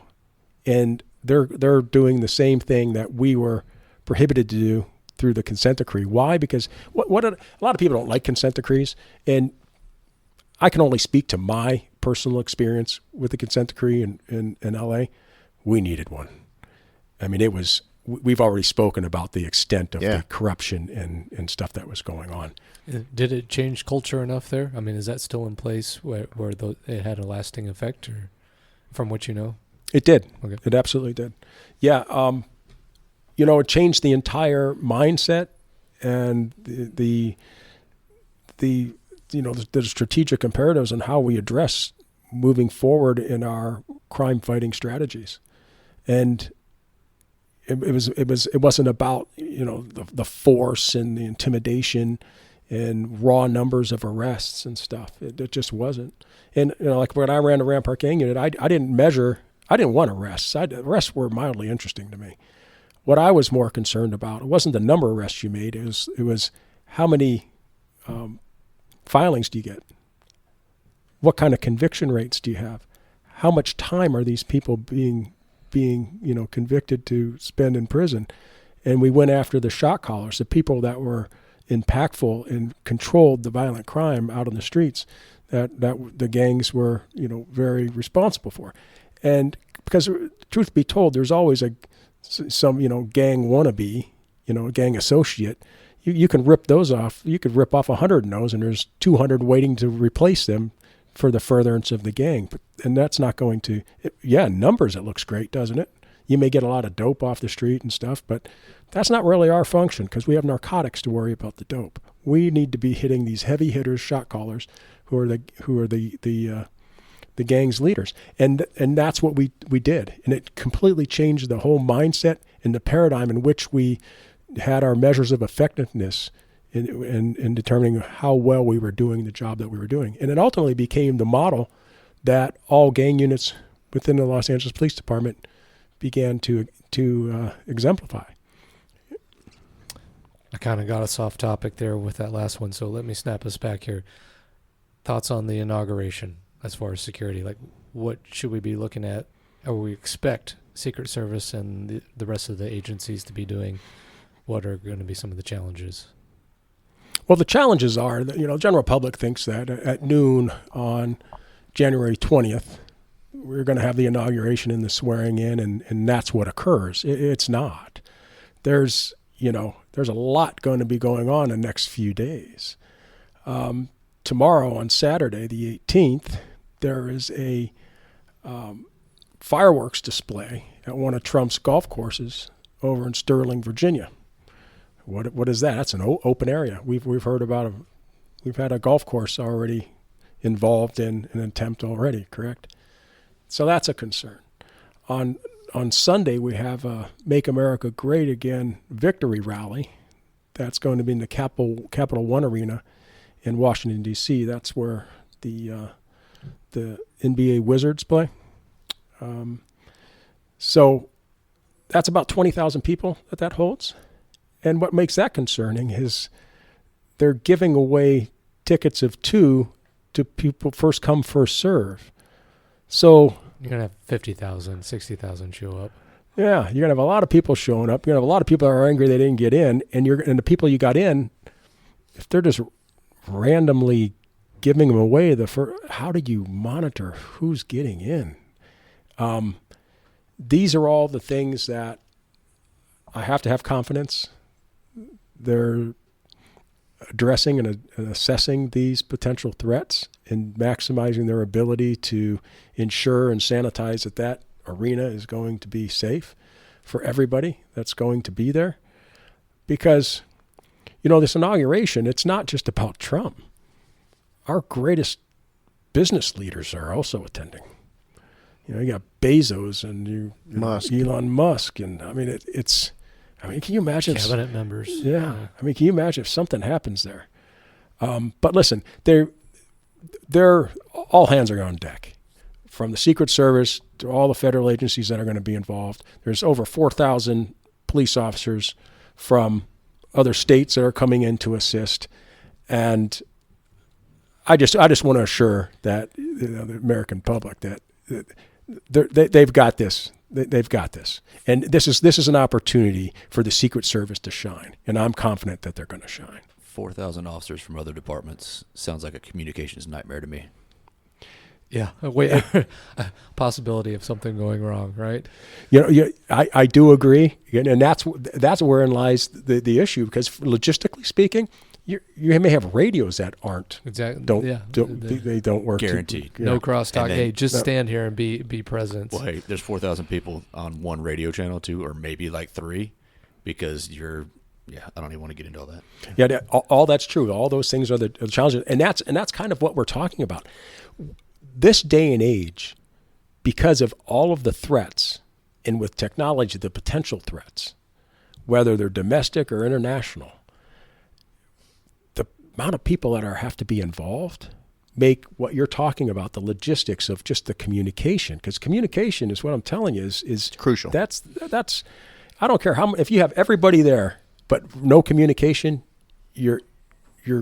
And they're doing the same thing that we were prohibited to do through the consent decree. Why? Because a lot of people don't like consent decrees, and I can only speak to my personal experience with the consent decree in LA. We needed one. I mean, we've already spoken about the extent of the corruption and stuff that was going on. Did it change culture enough there? I mean, is that still in place where it had a lasting effect, or from what you know? It did. Okay. It absolutely did. Yeah. It changed the entire mindset and the strategic imperatives on how we address moving forward in our crime fighting strategies. And it wasn't about, the force and the intimidation and raw numbers of arrests and stuff. It just wasn't. And, like when I ran the Rampart Gang Unit, I didn't want arrests. Arrests were mildly interesting to me. What I was more concerned about, it wasn't the number of arrests you made. It was how many filings do you get? What kind of conviction rates do you have? How much time are these people being convicted to spend in prison? And we went after the shot callers, the people that were impactful and controlled the violent crime out on the streets that the gangs were, very responsible for. And because, truth be told, there's always some gang wannabe, a gang associate. You can rip those off. You could rip off 100 of those, and there's 200 waiting to replace them for the furtherance of the gang. And that's not going to, numbers, it looks great, doesn't it? You may get a lot of dope off the street and stuff, but that's not really our function because we have narcotics to worry about the dope. We need to be hitting these heavy hitters, shot callers, who are the gang's leaders. And that's what we did. And it completely changed the whole mindset and the paradigm in which we had our measures of effectiveness in determining how well we were doing the job that we were doing. And it ultimately became the model that all gang units within the Los Angeles Police Department began to exemplify. I kind of got us off topic there with that last one, so let me snap us back here. Thoughts on the inauguration as far as security? Like, what should we be looking at, or we expect Secret Service and the rest of the agencies to be doing? What are going to be some of the challenges? Well, the challenges are that, the general public thinks that at noon on January 20th, we're going to have the inauguration and the swearing in, and that's what occurs. It's not. There's a lot going to be going on in the next few days. Tomorrow on Saturday, the 18th, there is a fireworks display at one of Trump's golf courses over in Sterling, Virginia. What is that? That's an open area. We've heard about we've had a golf course already involved in an attempt already, correct? So that's a concern. On Sunday, we have a Make America Great Again victory rally. That's going to be in the Capital One Arena in Washington, D.C. That's where the NBA Wizards play. So that's about 20,000 people that holds. And what makes that concerning is they're giving away tickets of 2 to people first come, first serve. So you're going to have 50,000, 60,000 show up. Yeah, you're going to have a lot of people showing up. You're going to have a lot of people that are angry they didn't get in. And the people you got in, if they're just randomly giving them away, how do you monitor who's getting in? These are all the things that I have to have confidence. They're addressing and assessing these potential threats and maximizing their ability to ensure and sanitize that arena is going to be safe for everybody that's going to be there. Because, this inauguration, it's not just about Trump. Our greatest business leaders are also attending. You got Bezos and Musk. Elon Musk, and I mean it's. I mean, can you imagine? Cabinet members. Yeah. I mean, can you imagine if something happens there? But listen, they're all hands are on deck, from the Secret Service to all the federal agencies that are going to be involved. There's over 4,000 police officers from other states that are coming in to assist, and I just want to assure that the American public that they've got this. They've got this, and this is an opportunity for the Secret Service to shine, and I'm confident that they're going to shine. 4,000 officers from other departments sounds like a communications nightmare to me. Yeah, wait, possibility of something going wrong, right? I do agree, and that's wherein lies the issue, because logistically speaking, you may have radios that aren't exactly they don't work. Guaranteed. No crosstalk. Then, hey, just stand here and be present. Well, hey, there's 4,000 people on one radio channel too, or maybe like 3, because I don't even want to get into all that. Yeah, all that's true. All those things are the challenges, and that's kind of what we're talking about. This day and age, because of all of the threats, and with technology, the potential threats, whether they're domestic or international, the amount of people that have to be involved make what you're talking about, the logistics of just the communication, because communication is what I'm telling you is crucial. That's I don't care if you have everybody there, but no communication, you're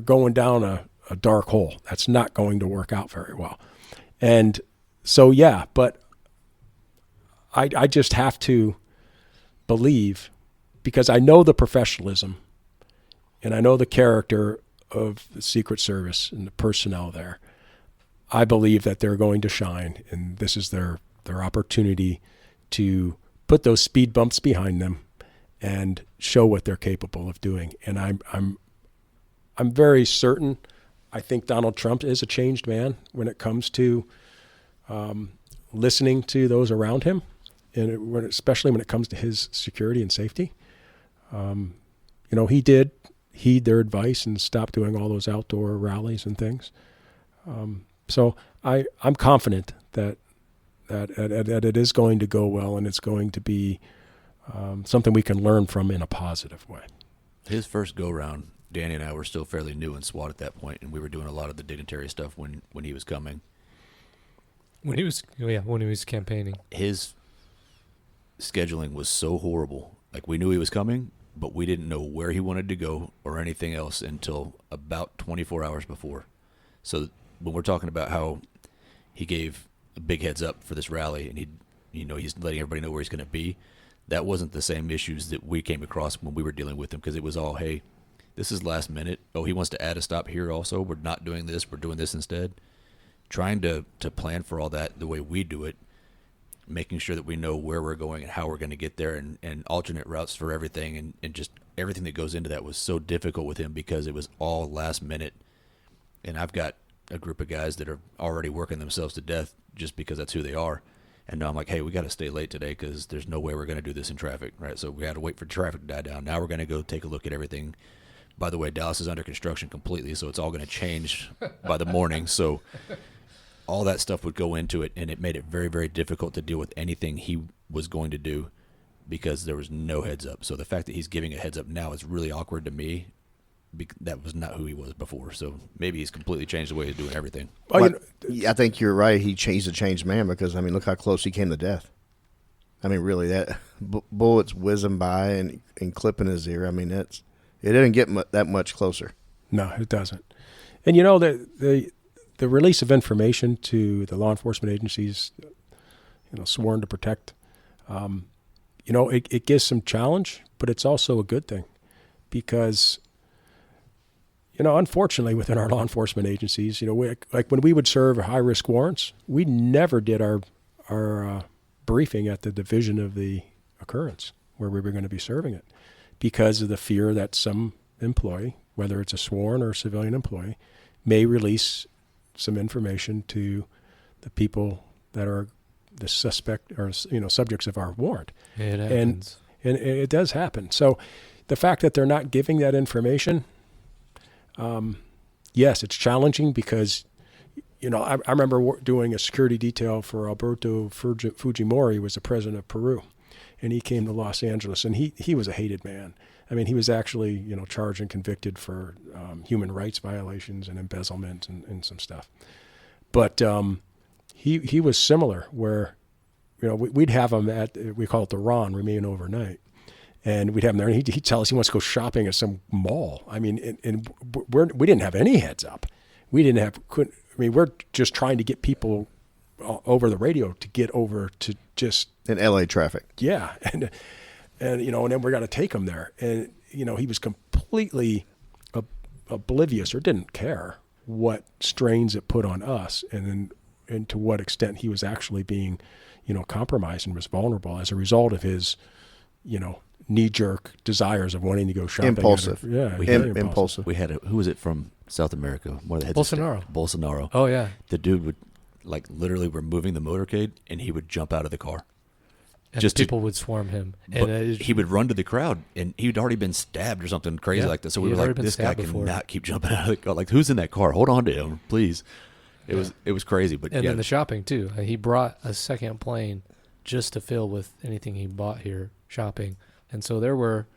going down a dark hole. That's not going to work out very well. And so, yeah, but I just have to believe, because I know the professionalism and I know the character of the Secret Service and the personnel there. I believe that they're going to shine, and this is their opportunity to put those speed bumps behind them and show what they're capable of doing. And I'm very certain. I think Donald Trump is a changed man when it comes to listening to those around him, and especially when it comes to his security and safety. He did heed their advice and stop doing all those outdoor rallies and things. So I'm confident that it is going to go well, and it's going to be something we can learn from in a positive way. His first go-round, Danny and I were still fairly new in SWAT at that point, and we were doing a lot of the dignitary stuff when he was coming. When he was campaigning. His scheduling was so horrible. Like, we knew he was coming, but we didn't know where he wanted to go or anything else until about 24 hours before. So when we're talking about how he gave a big heads up for this rally, and he's letting everybody know where he's going to be, that wasn't the same issues that we came across when we were dealing with him, because it was all, hey, this is last minute. Oh, he wants to add a stop here also. We're not doing this. We're doing this instead. Trying to plan for all that the way we do it, making sure that we know where we're going and how we're going to get there, and alternate routes for everything, and just everything that goes into that was so difficult with him because it was all last minute. And I've got a group of guys that are already working themselves to death just because that's who they are. And now I'm like, hey, we got to stay late today because there's no way we're going to do this in traffic, right? So we had to wait for traffic to die down. Now we're going to go take a look at everything. By the way, Dallas is under construction completely, so it's all going to change by the morning. So all that stuff would go into it, and it made it very, very difficult to deal with anything he was going to do because there was no heads up. So the fact that he's giving a heads up now is really awkward to me. That was not who he was before. So maybe he's completely changed the way he's doing everything. I think you're right. He's a changed man because, look how close he came to death. Really, that bullets whizzing by and clipping his ear. it didn't get that much closer. No, it doesn't. And the release of information to the law enforcement agencies, sworn to protect, it gives some challenge, but it's also a good thing because, unfortunately within our law enforcement agencies, like when we would serve high-risk warrants, we never did our briefing at the division of the occurrence where we were going to be serving it because of the fear that some employee, whether it's a sworn or civilian employee, may release some information to the people that are the suspect or subjects of our warrant. It happens. And it does happen. So the fact that they're not giving that information, yes, it's challenging because I remember doing a security detail for Alberto Fujimori, who was the president of Peru, and he came to Los Angeles, and he was a hated man. I mean, he was actually, charged and convicted for human rights violations and embezzlement and some stuff. But he was similar, where, we'd have him we call it the RON, remain overnight. And we'd have him there, and he'd tell us he wants to go shopping at some mall. I mean, and we didn't have any heads up. We're just trying to get people over the radio to get over to just in LA traffic. Yeah, and then we're going to take him there, and he was completely oblivious or didn't care what strains it put on us, and to what extent he was actually being, compromised and was vulnerable as a result of his, knee-jerk desires of wanting to go shopping. Impulsive. Impulsive. We had who was it from South America? One of the heads Bolsonaro. Oh yeah. The dude would literally we're moving the motorcade, and he would jump out of the car. And people would swarm him. And he would run to the crowd, and he'd already been stabbed or something crazy like that. So we were like, this guy cannot keep jumping out of the car. Like, who's in that car? Hold on to him, please. It was crazy. But then the shopping too. He brought a second plane just to fill with anything he bought here shopping. And so there were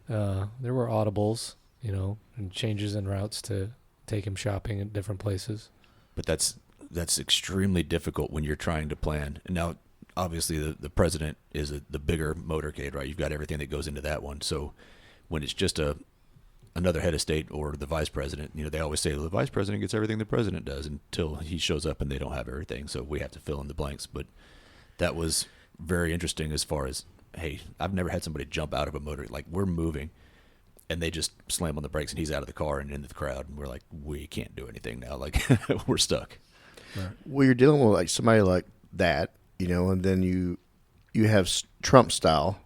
audibles, and changes in routes to take him shopping at different places. But that's extremely difficult when you're trying to plan. And now, obviously, the president is the bigger motorcade, right? You've got everything that goes into that one. So when it's just another head of state or the vice president, they always say the vice president gets everything the president does until he shows up and they don't have everything. So we have to fill in the blanks. But that was very interesting as far as, hey, I've never had somebody jump out of a motor. Like, we're moving, and they just slam on the brakes, and he's out of the car and into the crowd. And we're like, we can't do anything now. Like, we're stuck. Right. Well, you're dealing with somebody like that, and then you have Trump style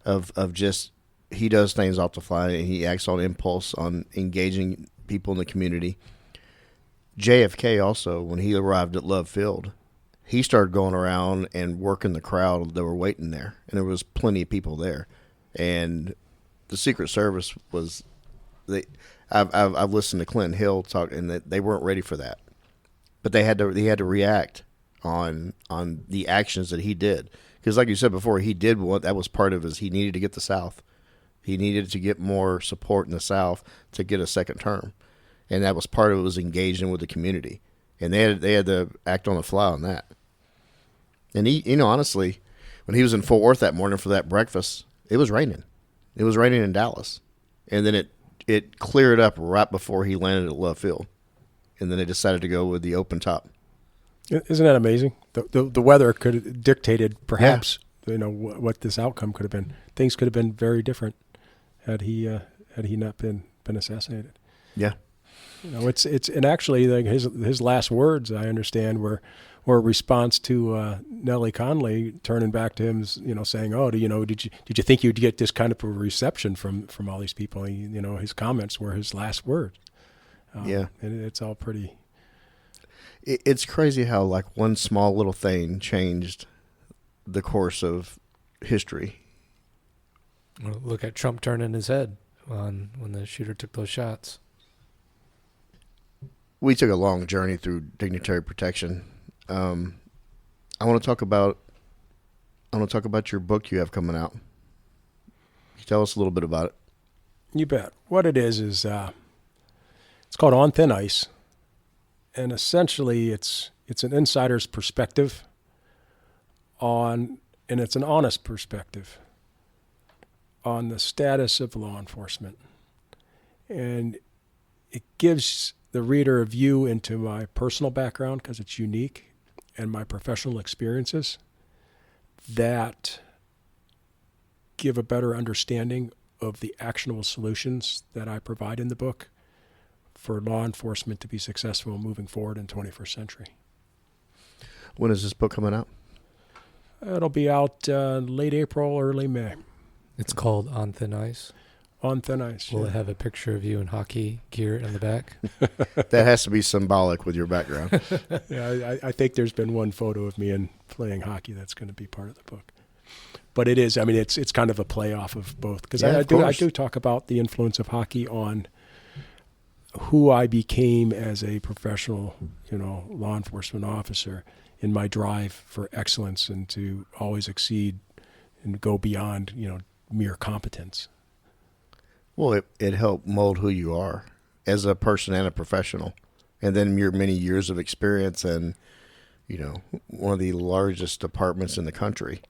of just, he does things off the fly, and he acts on impulse on engaging people in the community. JFK also, when he arrived at Love Field, he started going around and working the crowd that were waiting there, and there was plenty of people there. And the Secret Service was, I've listened to Clinton Hill talk, and they weren't ready for that, but they had to react on the actions that he did, because like you said before, he did what that was part of he needed to get the South, he needed to get more support in the South to get a second term, and that was part of it, was engaging with the community, and they had to act on the fly on that. And he, honestly, when he was in Fort Worth that morning for that breakfast, it was raining. It was raining in Dallas. And then it cleared up right before he landed at Love Field. And then they decided to go with the open top. Isn't that amazing? The weather could have dictated perhaps, what this outcome could have been. Things could have been very different had he not been assassinated. Yeah. It's and actually his last words, I understand, were a response to Nellie Conley turning back to him, saying, "Oh, did you think you'd get this kind of a reception from all these people?" His comments were his last words. And it's all pretty. It's crazy how one small little thing changed the course of history. Well, look at Trump turning his head when the shooter took those shots. We took a long journey through dignitary protection. I want to talk about your book you have coming out. Can you tell us a little bit about it? You bet. What it is it's called On Thin Ice, and essentially it's an insider's perspective and it's an honest perspective on the status of law enforcement, and it gives the reader a view into my personal background, because it's unique, and my professional experiences that give a better understanding of the actionable solutions that I provide in the book for law enforcement to be successful moving forward in the 21st century. When is this book coming out? It'll be out late April, early May. It's called On Thin Ice. On Thin Ice. Will it have a picture of you in hockey gear in the back? That has to be symbolic with your background. Yeah, I think there's been one photo of me playing hockey that's going to be part of the book. But it is, it's kind of a play off of both, because I do talk about the influence of hockey on who I became as a professional, law enforcement officer in my drive for excellence and to always exceed and go beyond, mere competence. Well, it helped mold who you are as a person and a professional. And then your many years of experience and, one of the largest departments in the country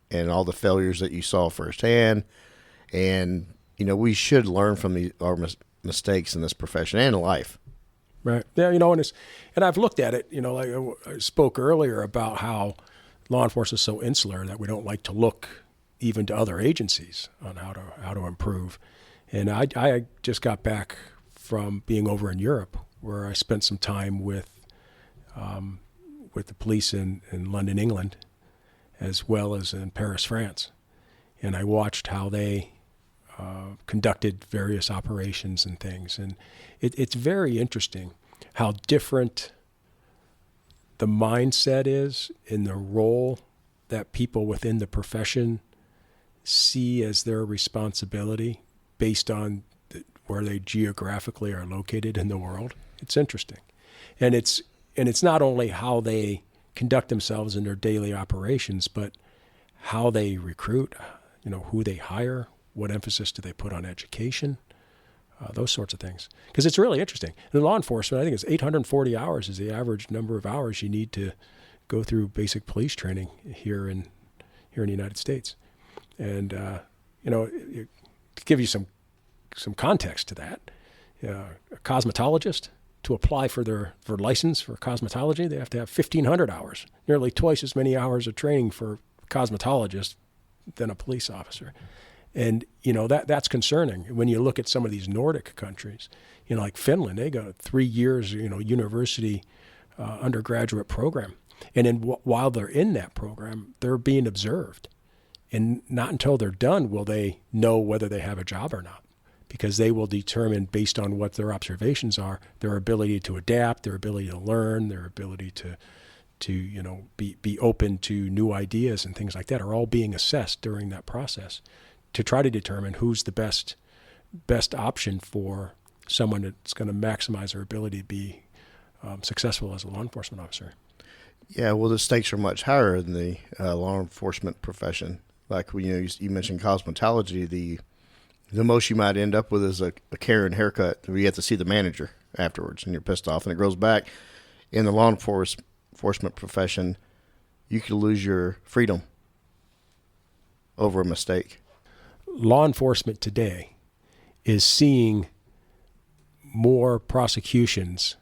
and all the failures that you saw firsthand. And, we should learn from our mistakes in this profession and in life. Right. Yeah, and I've looked at it, like I spoke earlier about how law enforcement is so insular that we don't like to look even to other agencies on how to improve. And I just got back from being over in Europe, where I spent some time with the police in London, England, as well as in Paris, France. And I watched how they conducted various operations and things. And it's very interesting how different the mindset is in the role that people within the profession see as their responsibility based on where they geographically are located in the world. It's interesting. And it's not only how they conduct themselves in their daily operations, but how they recruit, who they hire, what emphasis do they put on education, those sorts of things. Because it's really interesting. In law enforcement, I think it's 840 hours is the average number of hours you need to go through basic police training here in the United States. And, to give you some context to that, a cosmetologist, to apply for their license for cosmetology, they have to have 1,500 hours, nearly twice as many hours of training for a cosmetologist than a police officer. And, that's concerning. When you look at some of these Nordic countries, like Finland, they got 3 years, university undergraduate program. And then while they're in that program, they're being observed. And not until they're done will they know whether they have a job or not, because they will determine, based on what their observations are, their ability to adapt, their ability to learn, their ability to be open to new ideas and things like that are all being assessed during that process to try to determine who's the best option for someone that's going to maximize their ability to be successful as a law enforcement officer. Yeah, well, the stakes are much higher in the law enforcement profession. Like, you mentioned cosmetology, the most you might end up with is a Karen haircut where you have to see the manager afterwards and you're pissed off and it grows back. In the law enforcement profession, you could lose your freedom over a mistake. Law enforcement today is seeing more prosecutions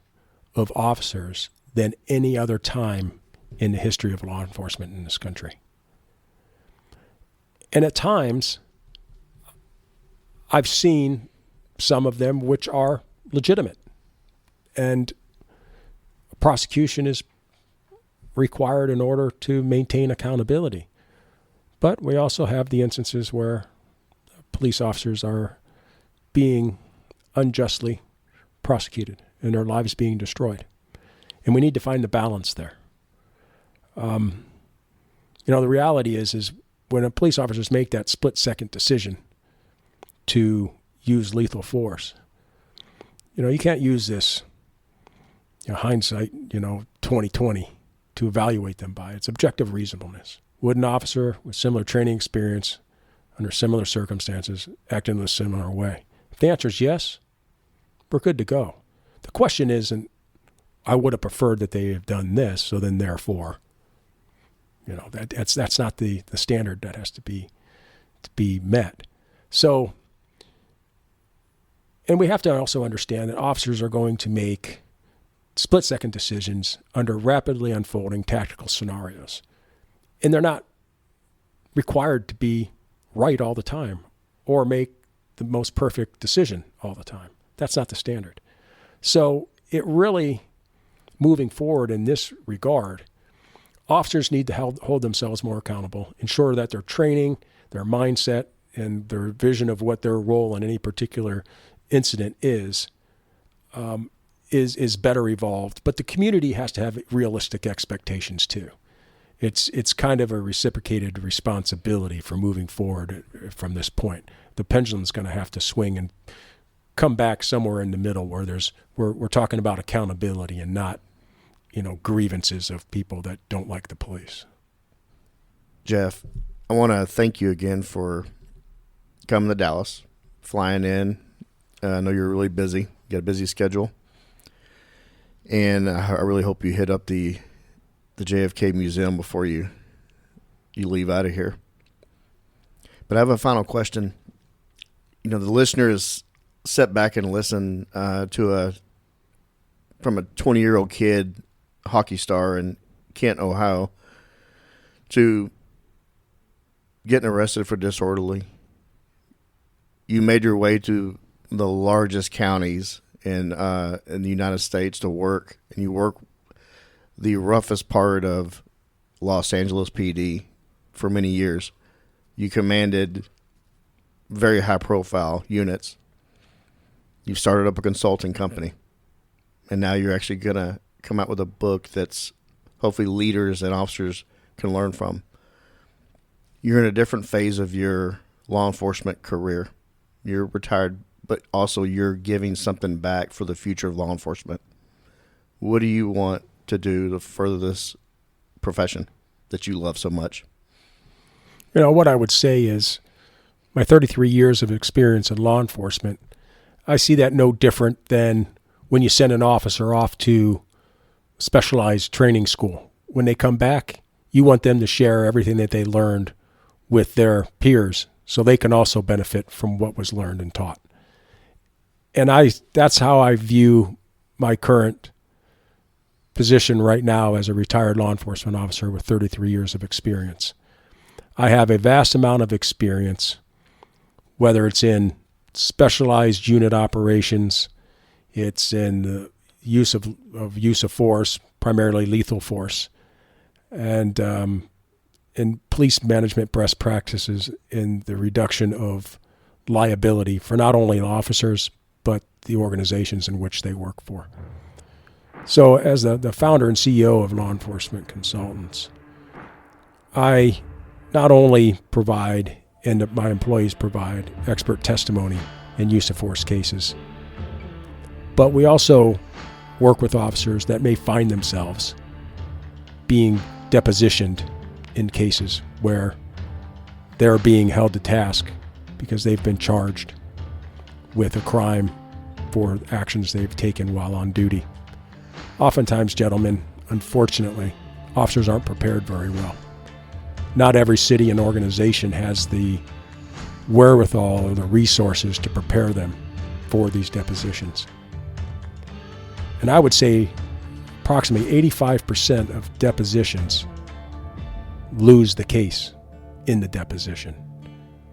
of officers than any other time in the history of law enforcement in this country. And at times, I've seen some of them which are legitimate, and prosecution is required in order to maintain accountability. But we also have the instances where police officers are being unjustly prosecuted and their lives being destroyed. And we need to find the balance there. The reality is when police officers make that split-second decision to use lethal force, you can't use this hindsight, 2020 to evaluate them by. It's objective reasonableness. Would an officer with similar training experience under similar circumstances act in a similar way? If the answer is yes, we're good to go. The question isn't, I would have preferred that they have done this, so then therefore, that's not the standard that has to be met. So, and we have to also understand that officers are going to make split-second decisions under rapidly unfolding tactical scenarios. And they're not required to be right all the time or make the most perfect decision all the time. That's not the standard. So it really, moving forward in this regard, officers need to hold themselves more accountable, ensure that their training, their mindset, and their vision of what their role in any particular incident is better evolved. But the community has to have realistic expectations too. It's kind of a reciprocated responsibility for moving forward from this point. The pendulum's going to have to swing in come back somewhere in the middle where we're talking about accountability and not, grievances of people that don't like the police. Jeff, I want to thank you again for coming to Dallas, flying in. I know you're really busy. You got a busy schedule. And I really hope you hit up the JFK Museum before you leave out of here. But I have a final question. The listeners sit back and listen from a 20-year-old kid, hockey star in Kent, Ohio, to getting arrested for disorderly. You made your way to the largest counties in the United States to work, and you work the roughest part of Los Angeles PD for many years. You commanded very high-profile units. You've started up a consulting company, and now you're actually going to come out with a book that's hopefully leaders and officers can learn from. You're in a different phase of your law enforcement career. You're retired, but also you're giving something back for the future of law enforcement. What do you want to do to further this profession that you love so much? What I would say is my 33 years of experience in law enforcement, I see that no different than when you send an officer off to specialized training school. When they come back, you want them to share everything that they learned with their peers so they can also benefit from what was learned and taught. And that's how I view my current position right now as a retired law enforcement officer with 33 years of experience. I have a vast amount of experience, whether it's in specialized unit operations, it's in the use of force, primarily lethal force, and in police management best practices in the reduction of liability for not only officers but the organizations in which they work for. So as the founder and CEO of Law Enforcement Consultants, I not only provide, and my employees provide, expert testimony in use of force cases, but we also work with officers that may find themselves being depositioned in cases where they're being held to task because they've been charged with a crime for actions they've taken while on duty. Oftentimes, gentlemen, unfortunately, officers aren't prepared very well. Not every city and organization has the wherewithal or the resources to prepare them for these depositions. And I would say approximately 85% of depositions lose the case in the deposition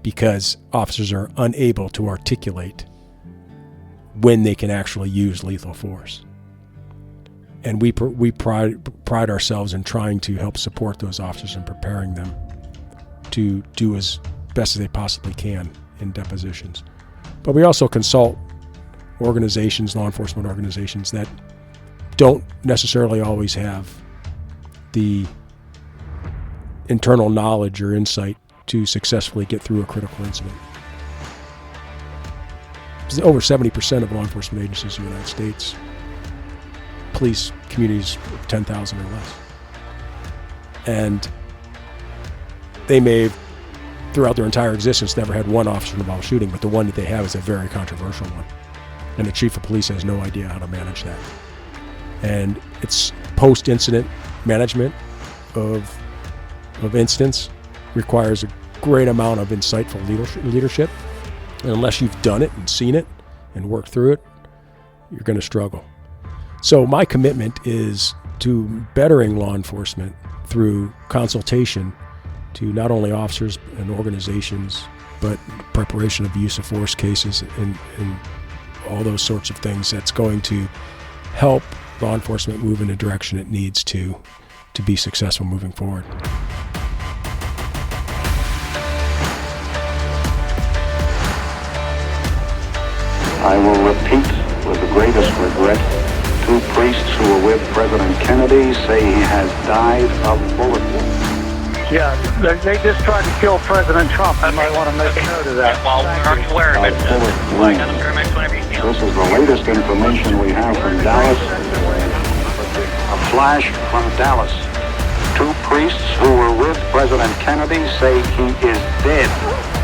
because officers are unable to articulate when they can actually use lethal force. And we pride ourselves in trying to help support those officers and preparing them to do as best as they possibly can in depositions. But we also consult organizations, law enforcement organizations, that don't necessarily always have the internal knowledge or insight to successfully get through a critical incident. Over 70% of law enforcement agencies in the United States police communities of 10,000 or less. And they may have, throughout their entire existence, never had one officer-involved shooting, but the one that they have is a very controversial one. And the chief of police has no idea how to manage that. And it's post-incident management of incidents requires a great amount of insightful leadership. And unless you've done it and seen it and worked through it, you're going to struggle. So my commitment is to bettering law enforcement through consultation to not only officers and organizations, but preparation of use of force cases and all those sorts of things that's going to help law enforcement move in the direction it needs to be successful moving forward. I will repeat with the greatest regret, 2 priests who were with President Kennedy say he has died of bullet wounds. Yeah, they just tried to kill President Trump. You might want to make a note of that. Well, we're aware of it. This is the latest information we have from Dallas. A flash from Dallas. 2 priests who were with President Kennedy say he is dead.